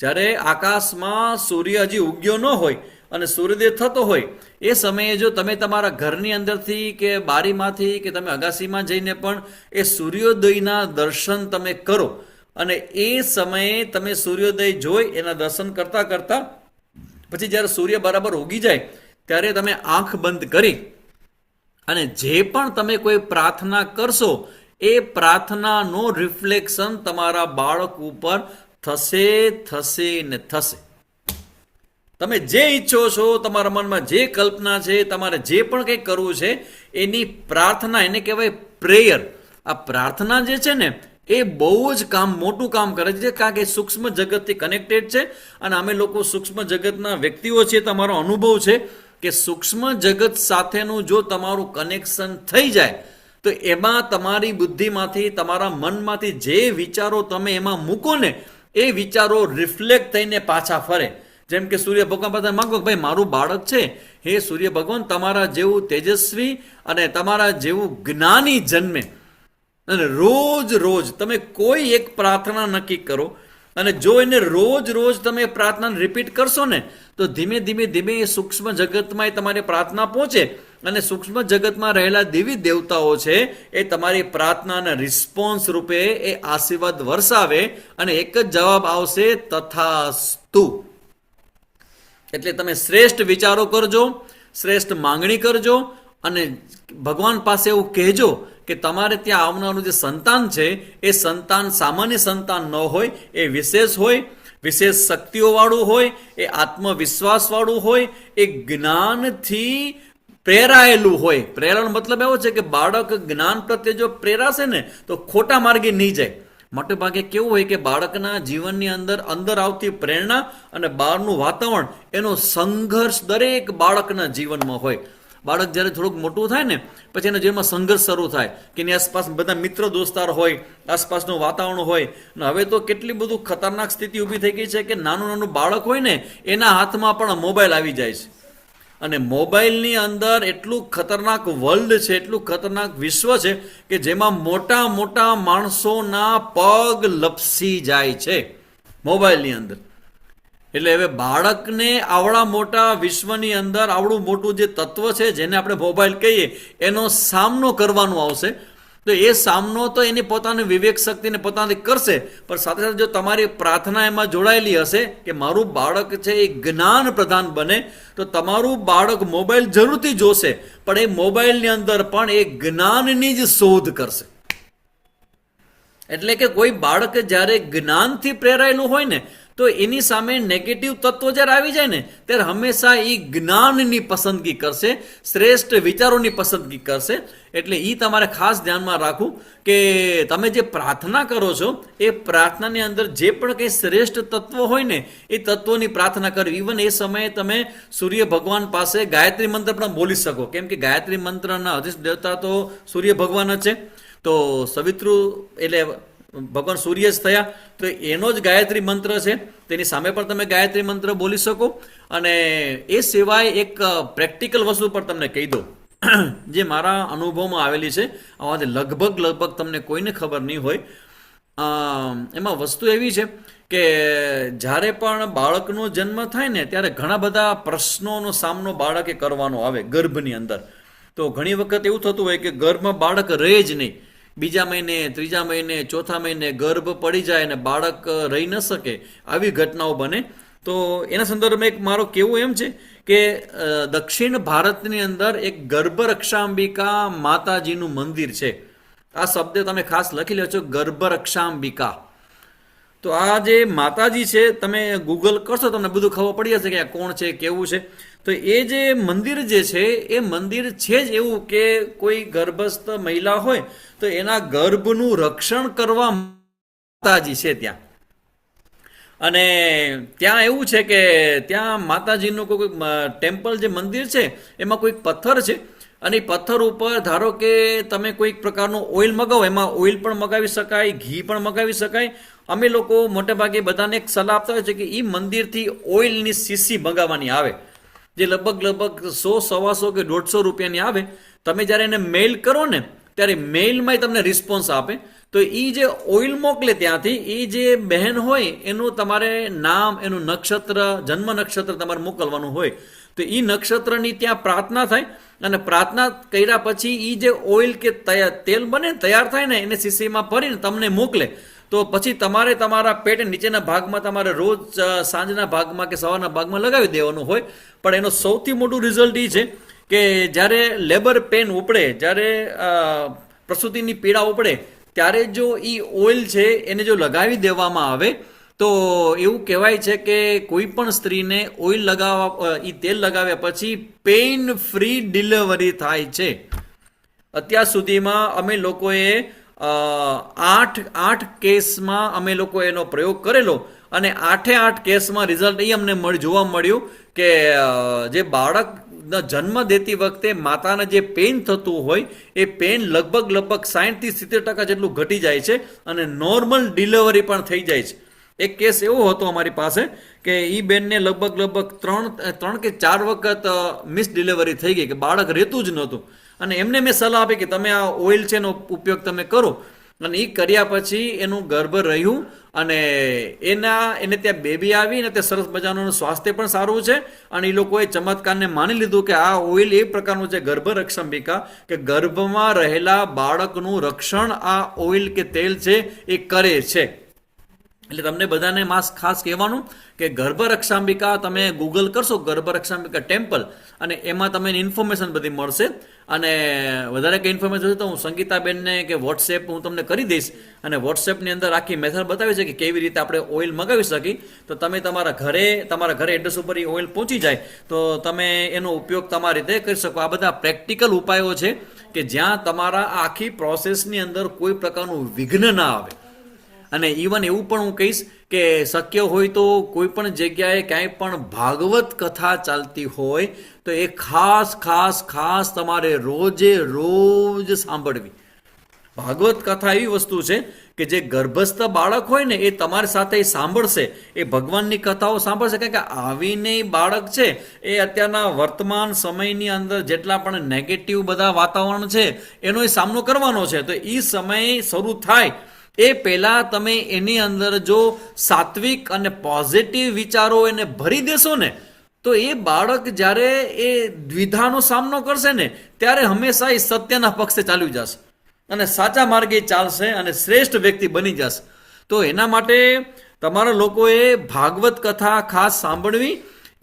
જ્યારે આકાશમાં સૂર્ય હજી ઉગ્યો ન હોય અને સૂર્યોદય થતો હોય, એ સમયે જો તમે તમારા ઘરની અંદરથી કે બારીમાંથી કે તમે અગાસીમાં જઈને પણ એ સૂર્યોદયના દર્શન તમે કરો અને એ સમયે તમે સૂર્યોદય જોઈ એના દર્શન કરતા કરતા પછી જ્યારે સૂર્ય બરાબર ઉગી જાય ત્યારે તમે આંખ બંધ કરી અને જે પણ તમે કોઈ પ્રાર્થના કરશો એ પ્રાર્થનાનો રિફ્લેક્શન તમારા બાળક ઉપર થશે ને થશે. તમે જે ઈચ્છો છો, તમારા મનમાં જે કલ્પના છે, તમારે જે પણ કંઈ કરવું છે એની પ્રાર્થના, એને કહેવાય પ્રેયર. આ પ્રાર્થના જે છે ને એ બહુ જ મોટું કામ કરે છે, કારણ કે સૂક્ષ્મ જગતથી કનેક્ટેડ છે અને અમે લોકો સૂક્ષ્મ જગતના વ્યક્તિઓ છીએ. તમારો અનુભવ છે કે સૂક્ષ્મ જગત સાથેનું જો તમારું કનેક્શન થઈ જાય તો એમાં તમારી બુદ્ધિમાંથી, તમારા મનમાંથી જે વિચારો તમે એમાં મૂકો ને એ વિચારો રિફ્લેક્ટ થઈને પાછા ફરે. જેમ કે સૂર્ય ભગવાન પાસે માંગો ભાઈ મારું બાળક છે, હે સૂર્ય ભગવાન તમારા જેવું તેજસ્વી અને તમારા જેવું જ્ઞાની જન્મે. અને રોજ રોજ તમે કોઈ એક પ્રાર્થના નક્કી કરો અને જો એને રોજ રોજ તમે પ્રાર્થના રિપીટ કરશો ને તો ધીમે ધીમે એ સૂક્ષ્મ જગતમાં તમારી પ્રાર્થના પહોંચે અને સૂક્ષ્મ જગતમાં રહેલા દેવી દેવતાઓ છે એ તમારી પ્રાર્થનાના રિસ્પોન્સ રૂપે એ આશીર્વાદ વરસાવે અને એક જ જવાબ આવશે, તથાસ્તુ. એટલે તમે શ્રેષ્ઠ વિચારો કરજો, શ્રેષ્ઠ માંગણી કરજો અને ભગવાન પાસે એવું કહેજો કે તમારે ત્યાં આવનારું જે સંતાન છે એ સંતાન સામાન્ય સંતાન ન હોય, એ વિશેષ હોય, વિશેષ શક્તિઓવાળું હોય, એ આત્મવિશ્વાસવાળું હોય, એ જ્ઞાનથી પ્રેરાયેલું હોય. પ્રેરણાનો મતલબ એવો છે કે બાળક જ્ઞાન પ્રત્યે જો પ્રેરાશે ને તો ખોટા માર્ગે નહીં જાય. મોટે ભાગે કેવું હોય કે બાળકના જીવનની અંદર આવતી પ્રેરણા અને બહારનું વાતાવરણ એનો સંઘર્ષ દરેક બાળકના જીવનમાં હોય. બાળક જ્યારે થોડુંક મોટું થાય ને પછી એના જીવનમાં સંઘર્ષ શરૂ થાય કે એની આસપાસ બધા મિત્ર દોસ્તાર હોય, આસપાસનું વાતાવરણ હોય. અને હવે તો કેટલી બધું ખતરનાક સ્થિતિ ઊભી થઈ ગઈ છે કે નાનું બાળક હોય ને એના હાથમાં પણ મોબાઈલ આવી જાય છે અને મોબાઈલની અંદર એટલું ખતરનાક વર્લ્ડ છે, એટલું ખતરનાક વિશ્વ છે કે જેમાં મોટા મોટા માણસોના પગ લપસી જાય છે મોબાઈલની અંદર. એટલે હવે બાળકને આવડા મોટા વિશ્વની અંદર આવડું મોટું જે તત્વ છે જેને આપણે મોબાઈલ કહીએ એનો સામનો કરવાનો આવશે. તો એ સામનો તો એની પોતાની વિવેક શક્તિને પોતાની કરશે, પણ સાથે સાથે જો તમારી પ્રાર્થના એમાં જોડાયેલી હશે કે મારું બાળક છે એ જ્ઞાન પ્રધાન બને, તો તમારું બાળક મોબાઈલ જરૂરથી જોશે પણ એ મોબાઈલની અંદર પણ એ જ્ઞાનની જ શોધ કરશે. એટલે કે કોઈ બાળક જ્યારે જ્ઞાનથી પ્રેરાયેલું હોય ને તો એની સામે નેગેટિવ તત્વો જ્યારે આવી જાય ને ત્યારે હંમેશા એ જ્ઞાનની પસંદગી કરશે, શ્રેષ્ઠ વિચારોની પસંદગી કરશે. એટલે એ તમારે ખાસ ધ્યાનમાં રાખવું કે તમે જે પ્રાર્થના કરો છો એ પ્રાર્થનાની અંદર જે પણ કંઈ શ્રેષ્ઠ તત્વો હોય ને એ તત્વોની પ્રાર્થના કરવી. ઇવન એ સમયે તમે સૂર્ય ભગવાન પાસે ગાયત્રી મંત્ર પણ બોલી શકો, કેમ કે ગાયત્રી મંત્રના અધિષ્ઠ દેવતા તો સૂર્ય ભગવાન જ છે. તો સવિતૃ એટલે ભગવાન સૂર્ય જ થયા, તો એનો જ ગાયત્રી મંત્ર છે, તેની સામે પણ તમે ગાયત્રી મંત્ર બોલી શકો. અને એ સિવાય એક પ્રેક્ટિકલ વસ્તુ પર તમને કહી દઉં જે મારા અનુભવમાં આવેલી છે, આમાંથી લગભગ તમને કોઈને ખબર નહીં હોય. એમાં વસ્તુ એવી છે કે જ્યારે પણ બાળકનો જન્મ થાય ને ત્યારે ઘણા બધા પ્રશ્નોનો સામનો બાળકે કરવાનો આવે ગર્ભની અંદર. તો ઘણી વખત એવું થતું હોય કે ગર્ભમાં બાળક રહે જ નહીં, બીજા મહિને, ત્રીજા મહિને, ચોથા મહિને ગર્ભ પડી જાય અને બાળક રહી ન શકે, આવી ઘટનાઓ બને. તો એના સંદર્ભમાં એક મારો કહેવું એમ છે કે દક્ષિણ ભારતની અંદર એક ગર્ભરક્ષાંબિકા માતાજીનું મંદિર છે. આ શબ્દ તમે ખાસ લખી લેજો, ગર્ભરક્ષાંબિકા. તો આ જે માતાજી છે તમે ગૂગલ કરશો તમને બધું ખબર પડી જશે કે આ કોણ છે, કેવું છે. તો એ જે મંદિર જે છે એ મંદિર છે જ એવું કે કોઈ ગર્ભસ્થ મહિલા હોય તો એના ગર્ભનું રક્ષણ કરવા માતાજી છે ત્યાં. અને ત્યાં એવું છે કે ત્યાં માતાજીનું કોઈ ટેમ્પલ જે મંદિર છે એમાં કોઈક પથ્થર છે અને એ પથ્થર ઉપર ધારો કે તમે કોઈક પ્રકારનું ઓઇલ મગાવો, એમાં ઓઇલ પણ મગાવી શકાય, ઘી પણ મગાવી શકાય. અમે લોકો મોટે ભાગે બધાને એક સલાહ આપતા હોય છે કે એ મંદિરથી ઓઇલની શીશી મગાવવાની આવે, જે લગભગ 100-125 કે 150 રૂપિયાની આવે. તમે જ્યારે એને મેઇલ કરો ને ત્યારે મેઇલમાં તમને રિસ્પોન્સ આપે. તો એ જે ઓઇલ મોકલે ત્યાંથી એ જે બહેન હોય એનું તમારે નામ, એનું નક્ષત્ર, જન્મ નક્ષત્ર તમારે મોકલવાનું હોય. તો એ નક્ષત્રની ત્યાં પ્રાર્થના થાય અને પ્રાર્થના કર્યા પછી એ જે ઓઇલ કે તેલ બને તૈયાર થાય ને એને શીશીમાં ભરીને તમને મોકલે. તો પછી તમારે તમારા પેટ નીચેના ભાગમાં તમારે રોજ સાંજના ભાગમાં કે સવારના ભાગમાં લગાવી દેવાનું હોય. પણ એનો સૌથી મોટું રિઝલ્ટ એ છે કે જ્યારે લેબર પેન ઉપડે, જ્યારે પ્રસૂતિની પીડા ઉપડે ત્યારે જો એ ઓઇલ છે એને જો લગાવી દેવામાં આવે તો એવું કહેવાય છે કે કોઈ પણ સ્ત્રીને ઓઇલ લગાવવા, એ તેલ લગાવ્યા પછી પેઇન ફ્રી ડિલિવરી થાય છે. અત્યાર સુધીમાં અમે લોકોએ 8 કેસમાં અમે લોકો એનો પ્રયોગ કરેલો અને 8 કેસમાં રિઝલ્ટ એ અમને જોવા મળ્યું કે જે બાળક જન્મ દેતી વખતે માતાને જે પેઇન થતું હોય એ પેઇન લગભગ 60-70% જેટલું ઘટી જાય છે અને નોર્મલ ડિલિવરી પણ થઈ જાય છે. એક કેસ એવો હતો અમારી પાસે કે એ બેનને લગભગ 3 કે 4 વખત મિસ ડિલિવરી થઈ ગઈ, કે બાળક રહેતું જ નહોતું. અને એમને મેં સલાહ આપી કે તમે આ ઓઇલ છે એનો ઉપયોગ તમે કરો. અને એ કર્યા પછી એનું ગર્ભ રહ્યું અને એને ત્યાં બેબી આવી ને તે સરસ મજાનું સ્વાસ્થ્ય પણ સારું છે. અને એ લોકોએ ચમત્કારને માની લીધું કે આ ઓઇલ એ પ્રકારનું છે ગર્ભરક્ષાંબિકા, કે ગર્ભમાં રહેલા બાળકનું રક્ષણ આ ઓઇલ કે તેલ છે એ કરે છે. એટલે તમને બધાને ખાસ કહેવાનું કે ગર્ભરક્ષાંબિકા તમે ગૂગલ કરશો, ગર્ભરક્ષાંબિકા ટેમ્પલ, અને એમાં તમને ઇન્ફોર્મેશન બધી મળશે. અને વધારે કંઈ ઇન્ફોર્મેશન હશે તો હું સંગીતાબેનને કે વોટ્સએપ હું તમને કરી દઈશ. અને વોટ્સએપની અંદર આખી મેથડ બતાવી છે કે કેવી રીતે આપણે ઓઇલ મગાવી શકીએ. તો તમે તમારા ઘરે એડ્રેસ ઉપર એ ઓઇલ પહોંચી જાય તો તમે એનો ઉપયોગ તમારી રીતે કરી શકો. આ બધા પ્રેક્ટિકલ ઉપાયો છે કે જ્યાં તમારા આખી પ્રોસેસની અંદર કોઈ પ્રકારનું વિઘ્ન ના આવે. અને ઇવન એવું પણ હું કહીશ કે શક્ય હોય તો કોઈ પણ જગ્યાએ ક્યાંય પણ ભાગવત કથા ચાલતી હોય તો એ ખાસ તમારે રોજ સાંભળવી. ભાગવત કથા એવી વસ્તુ છે કે જે ગર્ભસ્થ બાળક હોય ને એ તમારી સાથે સાંભળશે, એ ભગવાનની કથાઓ સાંભળશે. કારણ કે આવીને બાળક છે એ અત્યારના વર્તમાન સમયની અંદર જેટલા પણ નેગેટિવ બધા વાતાવરણ છે એનો એ સામનો કરવાનો છે. તો એ સમય શરૂ થાય એ પહેલા તમે એની અંદર જો સાત્વિક અને પોઝિટિવ વિચારો એને ભરી દેશો ને તો એ બાળક જ્યારે એ દ્વિધાનો સામનો કરશે ને ત્યારે હંમેશા એ સત્યના પક્ષે ચાલ્યું જશે અને સાચા માર્ગે ચાલશે અને શ્રેષ્ઠ વ્યક્તિ બની જશે. તો એના માટે તમારા લોકોએ ભાગવત કથા ખાસ સાંભળવી.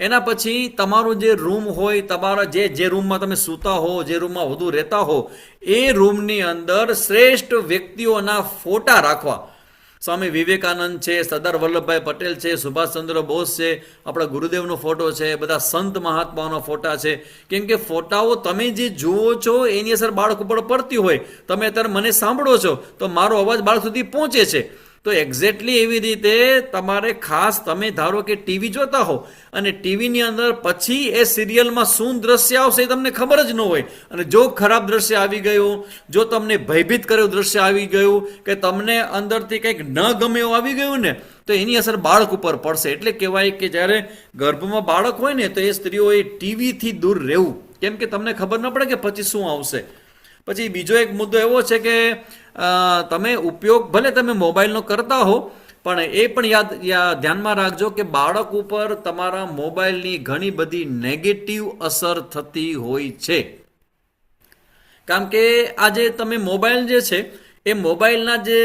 એના પછી તમારું જે રૂમ હોય, તમારા જે રૂમમાં તમે સૂતા હો, જે રૂમમાં વધુ રહેતા હો, એ રૂમની અંદર શ્રેષ્ઠ વ્યક્તિઓના ફોટા રાખવા. સ્વામી વિવેકાનંદ છે, સરદાર વલ્લભભાઈ પટેલ છે, સુભાષચંદ્ર બોઝ છે, આપણા ગુરુદેવનો ફોટો છે, બધા સંત મહાત્માઓના ફોટા છે. કેમ કે ફોટાઓ તમે જે જુઓ છો એની અસર બાળક ઉપર પડતી હોય. તમે અત્યારે મને સાંભળો છો તો મારો અવાજ બાળક સુધી પહોંચે છે. તો એક્ઝેક્ટલી એવી રીતે તમારે ખાસ તમે ધારો કે ટીવી જોતા હો અને ટીવીની અંદર પછી એ સિરિયલમાં શું દ્રશ્ય આવશે એ તમને ખબર જ ન હોય, અને જો ખરાબ દ્રશ્ય આવી ગયું, જો તમને ભયભીત કર્યું દ્રશ્ય આવી ગયું, કે તમને અંદરથી કંઈક ન ગમે એવું આવી ગયું ને, તો એની અસર બાળક ઉપર પડશે. એટલે કહેવાય કે જ્યારે ગર્ભમાં બાળક હોય ને તો એ સ્ત્રીઓએ ટીવીથી દૂર રહેવું, કેમ કે તમને ખબર ન પડે કે પછી શું આવશે. પછી બીજો એક મુદ્દો એવો છે કે તમે ઉપયોગ ભલે તમે મોબાઈલનો કરતા હો, પણ એ પણ ધ્યાનમાં રાખજો કે બાળક ઉપર તમારા મોબાઈલની ઘણી બધી નેગેટિવ અસર થતી હોય છે. કારણ કે આજે તમે મોબાઈલ જે છે એ મોબાઈલના જે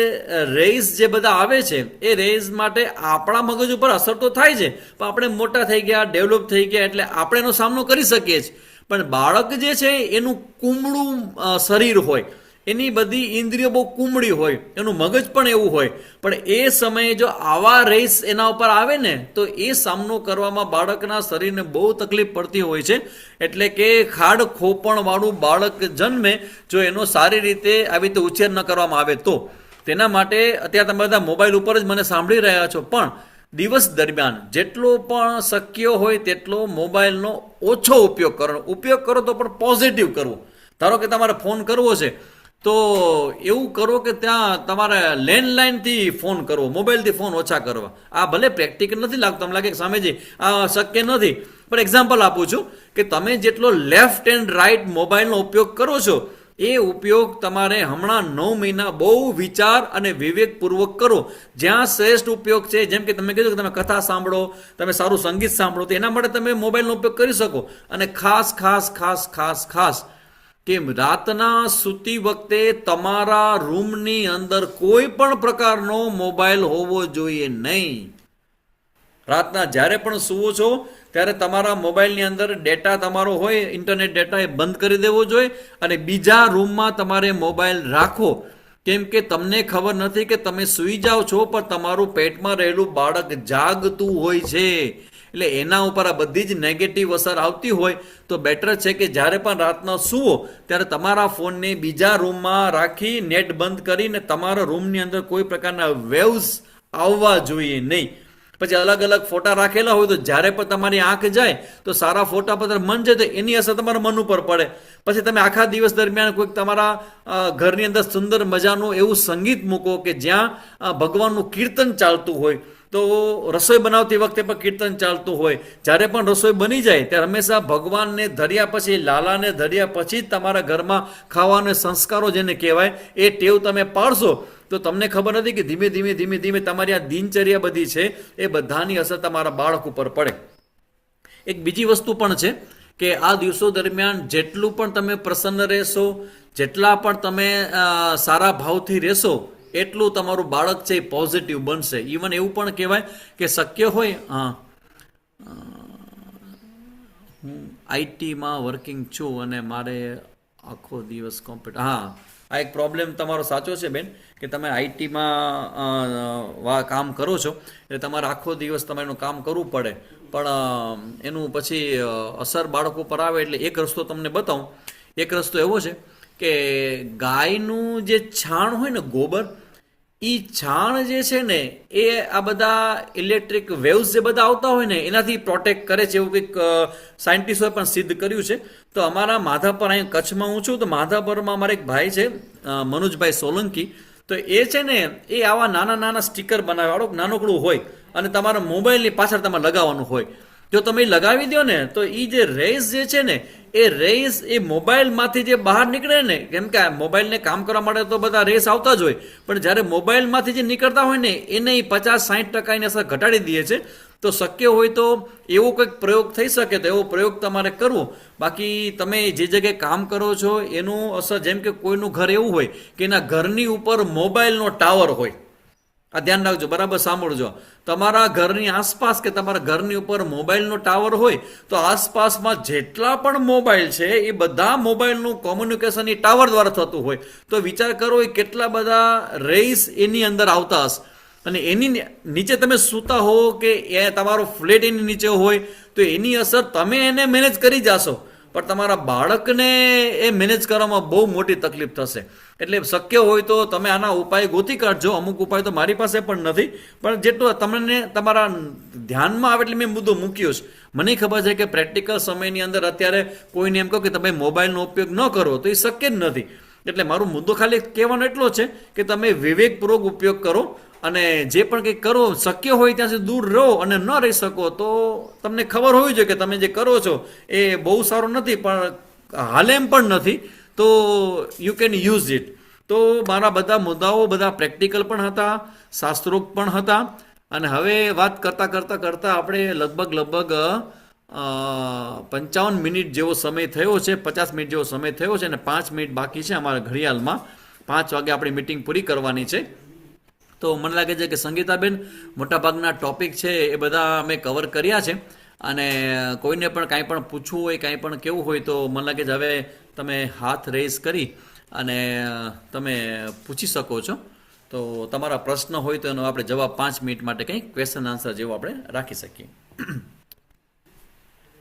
રેઝ જે બધા આવે છે એ રેઝ માટે આપણા મગજ ઉપર અસર તો થાય છે, પણ આપણે મોટા થઈ ગયા, ડેવલપ થઈ ગયા એટલે આપણે એનો સામનો કરી શકીએ છીએ. પણ બાળક જે છે એનું કુમળું શરીર હોય, એની બધી ઇન્દ્રિયો બહુ કુમળી હોય, એનું મગજ પણ એવું હોય, પણ એ સમયે જો આવા રેસ એના ઉપર આવે ને તો એ સામનો કરવામાં બાળકના શરીરને બહુ તકલીફ પડતી હોય છે. એટલે કે ખાડ ખોપણવાળું બાળક જન્મે જો એનો સારી રીતે આવી રીતે ઉછેર ન કરવામાં આવે તો. તેના માટે અત્યારે તમે બધા મોબાઈલ ઉપર જ મને સાંભળી રહ્યા છો, પણ દિવસ દરમિયાન જેટલો પણ શક્ય હોય તેટલો મોબાઈલનો ઓછો ઉપયોગ કરો તો પણ પોઝિટિવ કરવો. ધારો કે તમારે ફોન કરવો છે તો એવું કરો કે ત્યાં તમારે લેન્ડલાઇનથી ફોન કરવો, મોબાઈલથી ફોન ઓછા કરવા. આ ભલે પ્રેક્ટિકલ નથી લાગતું, તમને લાગે કે સામેજી આ શક્ય નથી, પણ એક્ઝામ્પલ આપું છું કે તમે જેટલો લેફ્ટ એન્ડ રાઈટ મોબાઈલનો ઉપયોગ કરો છો એ ઉપયોગ તમારે હમણાં 9 મહિના બહુ વિચાર અને વિવેકપૂર્વક કરો. જ્યાં શ્રેષ્ઠ ઉપયોગ છે, જેમ કે તમે કીધું કે તમે કથા સાંભળો, તમે સારું સંગીત સાંભળો, તો એના માટે તમે મોબાઈલનો ઉપયોગ કરી શકો. અને ખાસ ખાસ ખાસ ખાસ ખાસ કે રાતના સૂતી વખતે તમારા રૂમની અંદર કોઈ પણ પ્રકારનો મોબાઈલ હોવો જોઈએ નહીં. રાતના જ્યારે પણ સૂવો છો ત્યારે તમારા મોબાઈલની અંદર ડેટા તમારો હોય, ઇન્ટરનેટ ડેટા, એ બંધ કરી દેવો જોઈએ અને બીજા રૂમમાં તમારે મોબાઈલ રાખો. કેમ કે તમને ખબર નથી કે તમે સૂઈ જાઓ છો પણ તમારું પેટમાં રહેલું બાળક જાગતું હોય છે. એટલે એના ઉપર આ બધી જ નેગેટિવ અસર આવતી હોય તો બેટર છે કે જ્યારે પણ રાતના સૂવો ત્યારે તમારા ફોનને બીજા રૂમમાં રાખી નેટ બંધ કરીને તમારા રૂમની અંદર કોઈ પ્રકારના વેવ્સ આવવા જોઈએ નહીં. પછી અલગ અલગ ફોટા રાખેલા હોય તો જ્યારે પણ તમારી આંખ જાય તો સારા ફોટા પર મન જાય તો એની અસર તમારા મન ઉપર પડે. પછી તમે આખા દિવસ દરમિયાન કોઈક તમારા ઘરની અંદર સુંદર મજાનું એવું સંગીત મૂકો કે જ્યાં ભગવાનનું કીર્તન ચાલતું હોય, તો રસોઈ બનાવતી વખતે પણ કીર્તન ચાલતું હોય. જ્યારે પણ રસોઈ બની જાય ત્યારે હંમેશા ભગવાનને ધર્યા પછી, લાલાને ધર્યા પછી જ તમારા ઘરમાં ખાવાના સંસ્કારો જેને કહેવાય એ ટેવ તમે પાડશો તો તમને ખબર નથી કે ધીમે ધીમે ધીમે ધીમે તમારી આ દિનચર્યા બધી છે એ બધાની અસર તમારા બાળક ઉપર પડે. એક બીજી વસ્તુ પણ છે કે આ દિવસો દરમિયાન જેટલું પણ તમે પ્રસન્ન રહેશો, જેટલા પણ તમે સારા ભાવથી રહેશો એટલું તમારું બાળક છે એ પોઝિટિવ બનશે. ઇવન એવું પણ કહેવાય કે શક્ય હોય, હું આઈટીમાં વર્કિંગ છું અને મારે આખો દિવસ કોમ્પ્યુટર, આ એક પ્રોબ્લેમ તમારો સાચો છે બેન કે તમે આઈટીમાં કામ કરો છો એટલે તમારે આખો દિવસ તમારે એનું કામ કરવું પડે, પણ એનું પછી અસર બાળકો પર આવે. એટલે એક રસ્તો તમને બતાવું. એક રસ્તો એવો છે કે ગાયનું જે છાણ હોય ને, ગોબર, એ છાણ જે છે ને એ આ બધા ઇલેક્ટ્રિક વેવ્સ જે બધા આવતા હોય ને એનાથી પ્રોટેક્ટ કરે છે, એવું કંઈક સાયન્ટિસ્ટોએ પણ સિદ્ધ કર્યું છે. તો અમારા માધાપર, અહીં કચ્છમાં હું છું તો માધાપરમાં અમારા એક ભાઈ છે મનોજભાઈ સોલંકી, તો એ છે ને એ આવા નાના નાના સ્ટીકર બનાવે, વાળો નાનકડું હોય અને તમારા મોબાઈલની પાછળ તમારે લગાવવાનું હોય. જો તમે લગાવી દો ને તો એ જે રેઝ જે છે ને એ રેઝ એ મોબાઈલમાંથી જે બહાર નીકળે ને, કેમ કે મોબાઈલને કામ કરવા માટે તો બધા રેસ આવતા જ હોય, પણ જ્યારે મોબાઈલમાંથી જે નીકળતા હોય ને એને 50-60% એની અસર ઘટાડી દે છે. તો શક્ય હોય તો એવો કંઈક પ્રયોગ થઈ શકે તો એવો પ્રયોગ તમારે કરવો. બાકી તમે જે જગ્યાએ કામ કરો છો એનું અસર, જેમ કે કોઈનું ઘર એવું હોય કે એના ઘરની ઉપર મોબાઈલનો ટાવર હોય, આ ધ્યાન રાખજો, બરાબર સાંભળજો. તમારા ઘરની આસપાસ કે તમારા ઘરની ઉપર મોબાઈલનો ટાવર હોય તો આસપાસમાં જેટલા પણ મોબાઈલ છે એ બધા મોબાઈલનું કોમ્યુનિકેશન એ ટાવર દ્વારા થતું હોય. તો વિચાર કરો એ કેટલા બધા રેસ એની અંદર આવતા હશે. અને એની નીચે તમે સૂતા હો કે એ તમારો ફ્લેટ એની નીચે હોય તો એની અસર તમે એને મેનેજ કરી જાશો, પણ તમારા બાળકને એ મેનેજ કરવામાં બહુ મોટી તકલીફ થશે. એટલે શક્ય હોય તો તમે આના ઉપાય ગોતી કાઢજો. અમુક ઉપાય તો મારી પાસે પણ નથી, પણ જેટલું તમને તમારા ધ્યાનમાં આવે એટલે મેં મુદ્દો મૂક્યો છે. મને ખબર છે કે પ્રેક્ટિકલ સમયની અંદર અત્યારે કોઈને એમ કહો કે તમે મોબાઈલનો ઉપયોગ ન કરો તો એ શક્ય જ નથી. એટલે મારો મુદ્દો ખાલી કહેવાનો એટલો છે કે તમે વિવેકપૂર્વક ઉપયોગ કરો અને જે પણ કંઈક કરો શક્ય હોય ત્યાં સુધી દૂર રહો, અને ન રહી શકો તો તમને ખબર હોવી જોઈએ કે તમે જે કરો છો એ બહુ સારું નથી, પણ હાલે એમ પણ નથી, તો યુ કેન યુઝ ઇટ. તો મારા બધા મુદ્દાઓ બધા પ્રેક્ટિકલ પણ હતા, શાસ્ત્રોક્ત પણ હતા. અને હવે વાત કરતાં કરતાં કરતાં આપણે લગભગ 55 મિનિટ જેવો સમય થયો છે, 50 મિનિટ જેવો સમય થયો છે, અને 5 મિનિટ બાકી છે અમારા ઘડિયાળમાં. 5 વાગે આપણી મિટિંગ પૂરી કરવાની છે. તો મને લાગે છે કે સંગીતાબેન મોટાભાગના ટોપિક છે એ બધા અમે કવર કર્યા છે. અને કોઈને પણ કાંઈ પણ પૂછવું હોય, કાંઈ પણ કેવું હોય તો મને લાગે છે હવે તમે હાથ રેઝ કરી અને તમે પૂછી શકો છો. તો તમારા પ્રશ્ન હોય તો એનો આપણે જવાબ 5 મિનિટ માટે કંઈ ક્વેશ્ચન આન્સર જેવો આપણે રાખી શકીએ.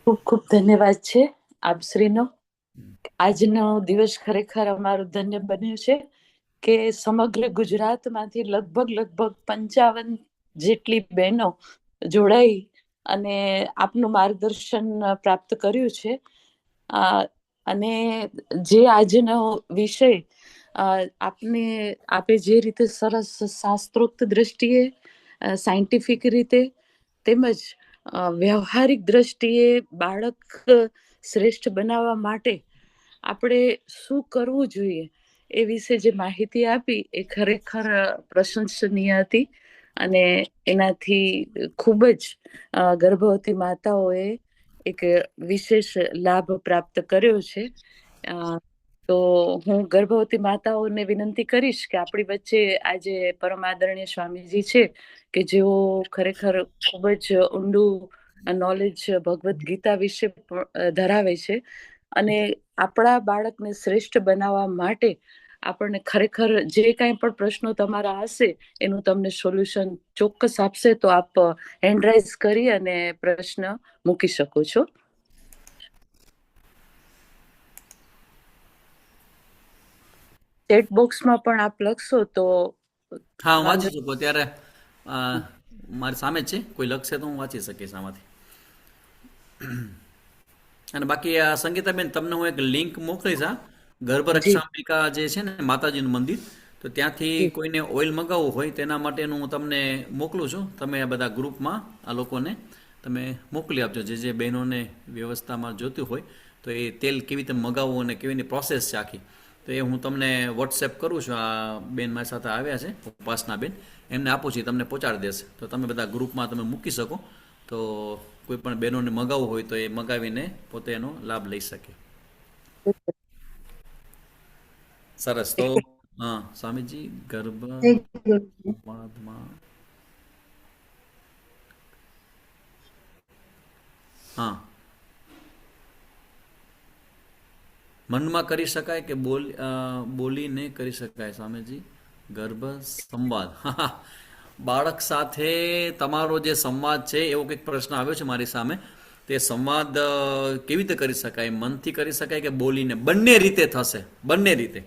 ખૂબ ખૂબ ધન્યવાદ છે આપ શ્રીનો. આજનો દિવસ ખરેખર અમારું ધન્ય બન્યું છે કે સમગ્ર ગુજરાતમાંથી લગભગ 55 જેટલી બહેનો જોડાઈ અને આપનું માર્ગદર્શન પ્રાપ્ત કર્યું છે. અને જે આજનો વિષય આપે જે રીતે સરસ શાસ્ત્રોક્ત દ્રષ્ટિએ, સાયન્ટિફિક રીતે તેમજ વ્યવહારિક દ્રષ્ટિએ બાળક શ્રેષ્ઠ બનાવવા માટે આપણે શું કરવું જોઈએ એ વિશે જે માહિતી આપી એ ખરેખર પ્રશંસનીય હતી. અને એનાથી ખૂબ જ ગર્ભવતી માતાઓએ એક વિશેષ લાભ પ્રાપ્ત કર્યો છે. તો હું ગર્ભવતી માતાઓને વિનંતી કરીશ કે આપણી વચ્ચે આજે પરમ આદરણીય સ્વામીજી છે કે જેઓ ખરેખર ખૂબ જ ઊંડું નોલેજ ભગવદ્ ગીતા વિશે ધરાવે છે. અને આપણા બાળકને શ્રેષ્ઠ બનાવવા માટે આપણને ખરેખર જે કાંઈ પણ પ્રશ્નો તમારા હશે એનું તમને સોલ્યુશન ચોક્કસ આપશે. તો આપ હેન્ડ રાઇઝ કરી અને પ્રશ્ન મૂકી શકો છો. ચેટ બોક્સમાં પણ આપ લખશો તો હા, હું વાંચી શકું અત્યારે મારી સામે જ છે, કોઈ લખશે તો હું વાંચી શકીશ આમાંથી. અને બાકી આ સંગીતાબેન તમને હું એક લિંક મોકલીશ. આ ગર્ભ જી રક્ષાંબિકા જે છે ને માતાજીનું મંદિર, તો ત્યાંથી જી કોઈને ઓઇલ મંગાવવું હોય તેના માટેનું હું તમને મોકલું છું. તમે આ બધા ગ્રુપમાં આ લોકોને તમે મોકલી આપજો, જે બહેનોને વ્યવસ્થામાં જોતું હોય તો એ તેલ કેવી રીતે મગાવવું અને કેવીની પ્રોસેસ છે આખી, તો એ હું તમને વોટ્સએપ કરું છું. આ બેન મારી સાથે આવ્યા છે ઉપાસના બેન, એમને આપું છું, તમને પહોંચાડી દેશે. તો તમે બધા ગ્રુપમાં તમે મૂકી શકો, તો કોઈ પણ બહેનોને મગાવવું હોય તો એ મગાવીને પોતે એનો લાભ લઈ શકે. સરસ. તો હા સ્વામીજી, ગર્ભ સંવાદમાં હા મનમાં કરી શકાય કે બોલીને કરી શકાય સ્વામીજી? ગર્ભ સંવાદ બાળક સાથે તમારો જે સંવાદ છે એવો કંઈક પ્રશ્ન આવ્યો છે મારી સામે. તે સંવાદ કેવી રીતે કરી શકાય? મનથી કરી શકાય કે બોલીને? બંને રીતે થશે, બંને રીતે.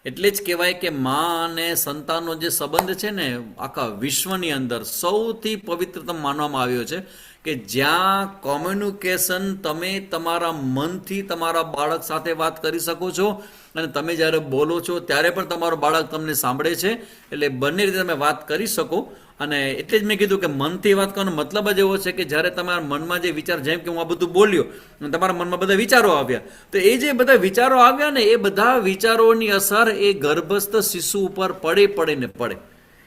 એટલે જ કહેવાય કે મા અને સંતાનનો જે સંબંધ છે ને આખા વિશ્વની અંદર સૌથી પવિત્રતમ માનવામાં આવ્યો છે. કે જ્યાં કોમ્યુનિકેશન તમે તમારા મનથી તમારા બાળક સાથે વાત કરી શકો છો, અને તમે જ્યારે બોલો છો ત્યારે પણ તમારું બાળક તમને સાંભળે છે. એટલે બંને રીતે તમે વાત કરી શકો. અને એટલે જ મેં કીધું કે મનથી વાત કરવાનો મતલબ જ એવો છે કે જ્યારે તમારા મનમાં જે વિચાર, જેમ કે હું આ બધું બોલ્યો અને તમારા મનમાં બધા વિચારો આવ્યા, તો એ જે બધા વિચારો આવ્યા ને એ બધા વિચારોની અસર એ ગર્ભસ્થ શિશુ ઉપર પડે ને પડે.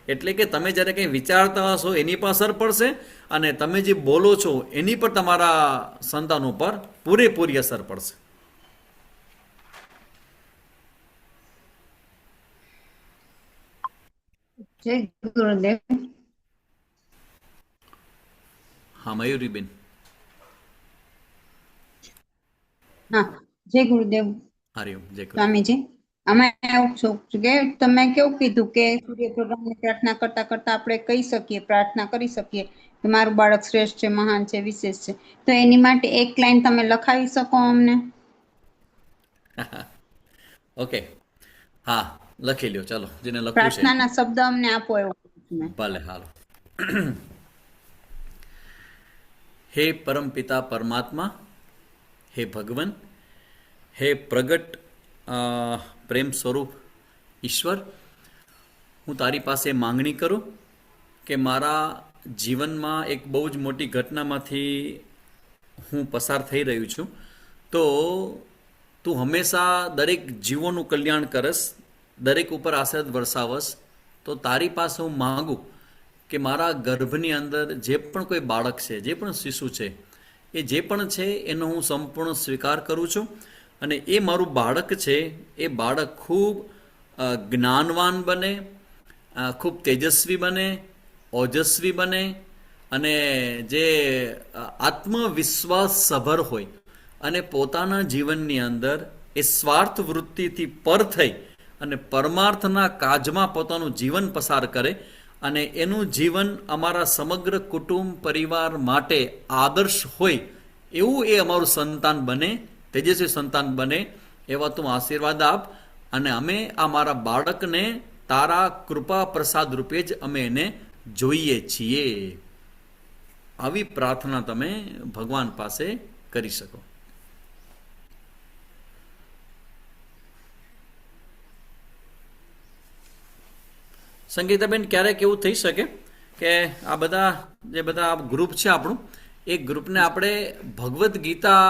એટલે કે તમે જ્યારે કંઈ વિચારતા હશો એની પણ અસર પડશે, અને તમે જે બોલો છો એની પર તમારા સંતાન ઉપર પૂરેપૂરી અસર પડશે. જય ગુરુદેવ. હા મયુરીબેન. હા, જય ગુરુદેવ હરિઓમ, જય કૃષ્ણ. સ્વામીજી. આમાં એવું છે કે તમે કેવું કીધું કે સૂર્ય ભગવાનને પ્રાર્થના કરતા કરતા આપણે કહી શકીએ, પ્રાર્થના કરી શકીએ કે મારું બાળક શ્રેષ્ઠ છે, મહાન છે, વિશેષ છે. તો એની માટે એક લાઈન તમે લખાવી શકો અમને? ઓકે, હા, લખી લ્યો. ચાલો, જેને લખવું છે. પ્રાર્થનાના શબ્દ અમને આપો એવું કહું છું મેં. ભલે, હાલો. હે પરમપિતા પરમાત્મા, હે ભગવાન, હે પ્રગટ પ્રેમ સ્વરૂપ ઈશ્વર, હું તારી પાસે માંગણી કરું કે મારા જીવનમાં એક બહુ જ મોટી ઘટનામાંથી હું પસાર થઈ રહ્યું છું. તો તું હંમેશા દરેક જીવોનું કલ્યાણ કરસ, દરેક ઉપર આશીર્વાદ વરસાવસ. તો તારી પાસે હું માંગું કે મારા ગર્ભની અંદર જે પણ કોઈ બાળક છે, જે પણ શિશુ છે, એ જે પણ છે એનો હું સંપૂર્ણ સ્વીકાર કરું છું. અને એ મારું બાળક છે, એ બાળક ખૂબ જ્ઞાનવાન બને, ખૂબ તેજસ્વી બને, ઓજસ્વી બને, અને જે આત્મવિશ્વાસ સભર હોય અને પોતાના જીવનની અંદર એ સ્વાર્થ વૃત્તિથી પર થઈ અને પરમાર્થના કાજમાં પોતાનું જીવન પસાર કરે અને એનું જીવન અમારા સમગ્ર કુટુંબ પરિવાર માટે આદર્શ હોય એવું એ અમારું સંતાન બને, તેજસ્વી સંતાન બને. એવા તું આશીર્વાદ આપ. અને અમે આ મારા બાળકને તારા કૃપા પ્રસાદ રૂપે જ અમે એને જોઈએ છીએ. આવી પ્રાર્થના તમે ભગવાન પાસે કરી શકો. સંગીતાબેન, ક્યારેક એવું થઈ શકે કે આ બધા ગ્રુપ છે આપણું, એ ગ્રુપને આપણે ભગવદ્ ગીતા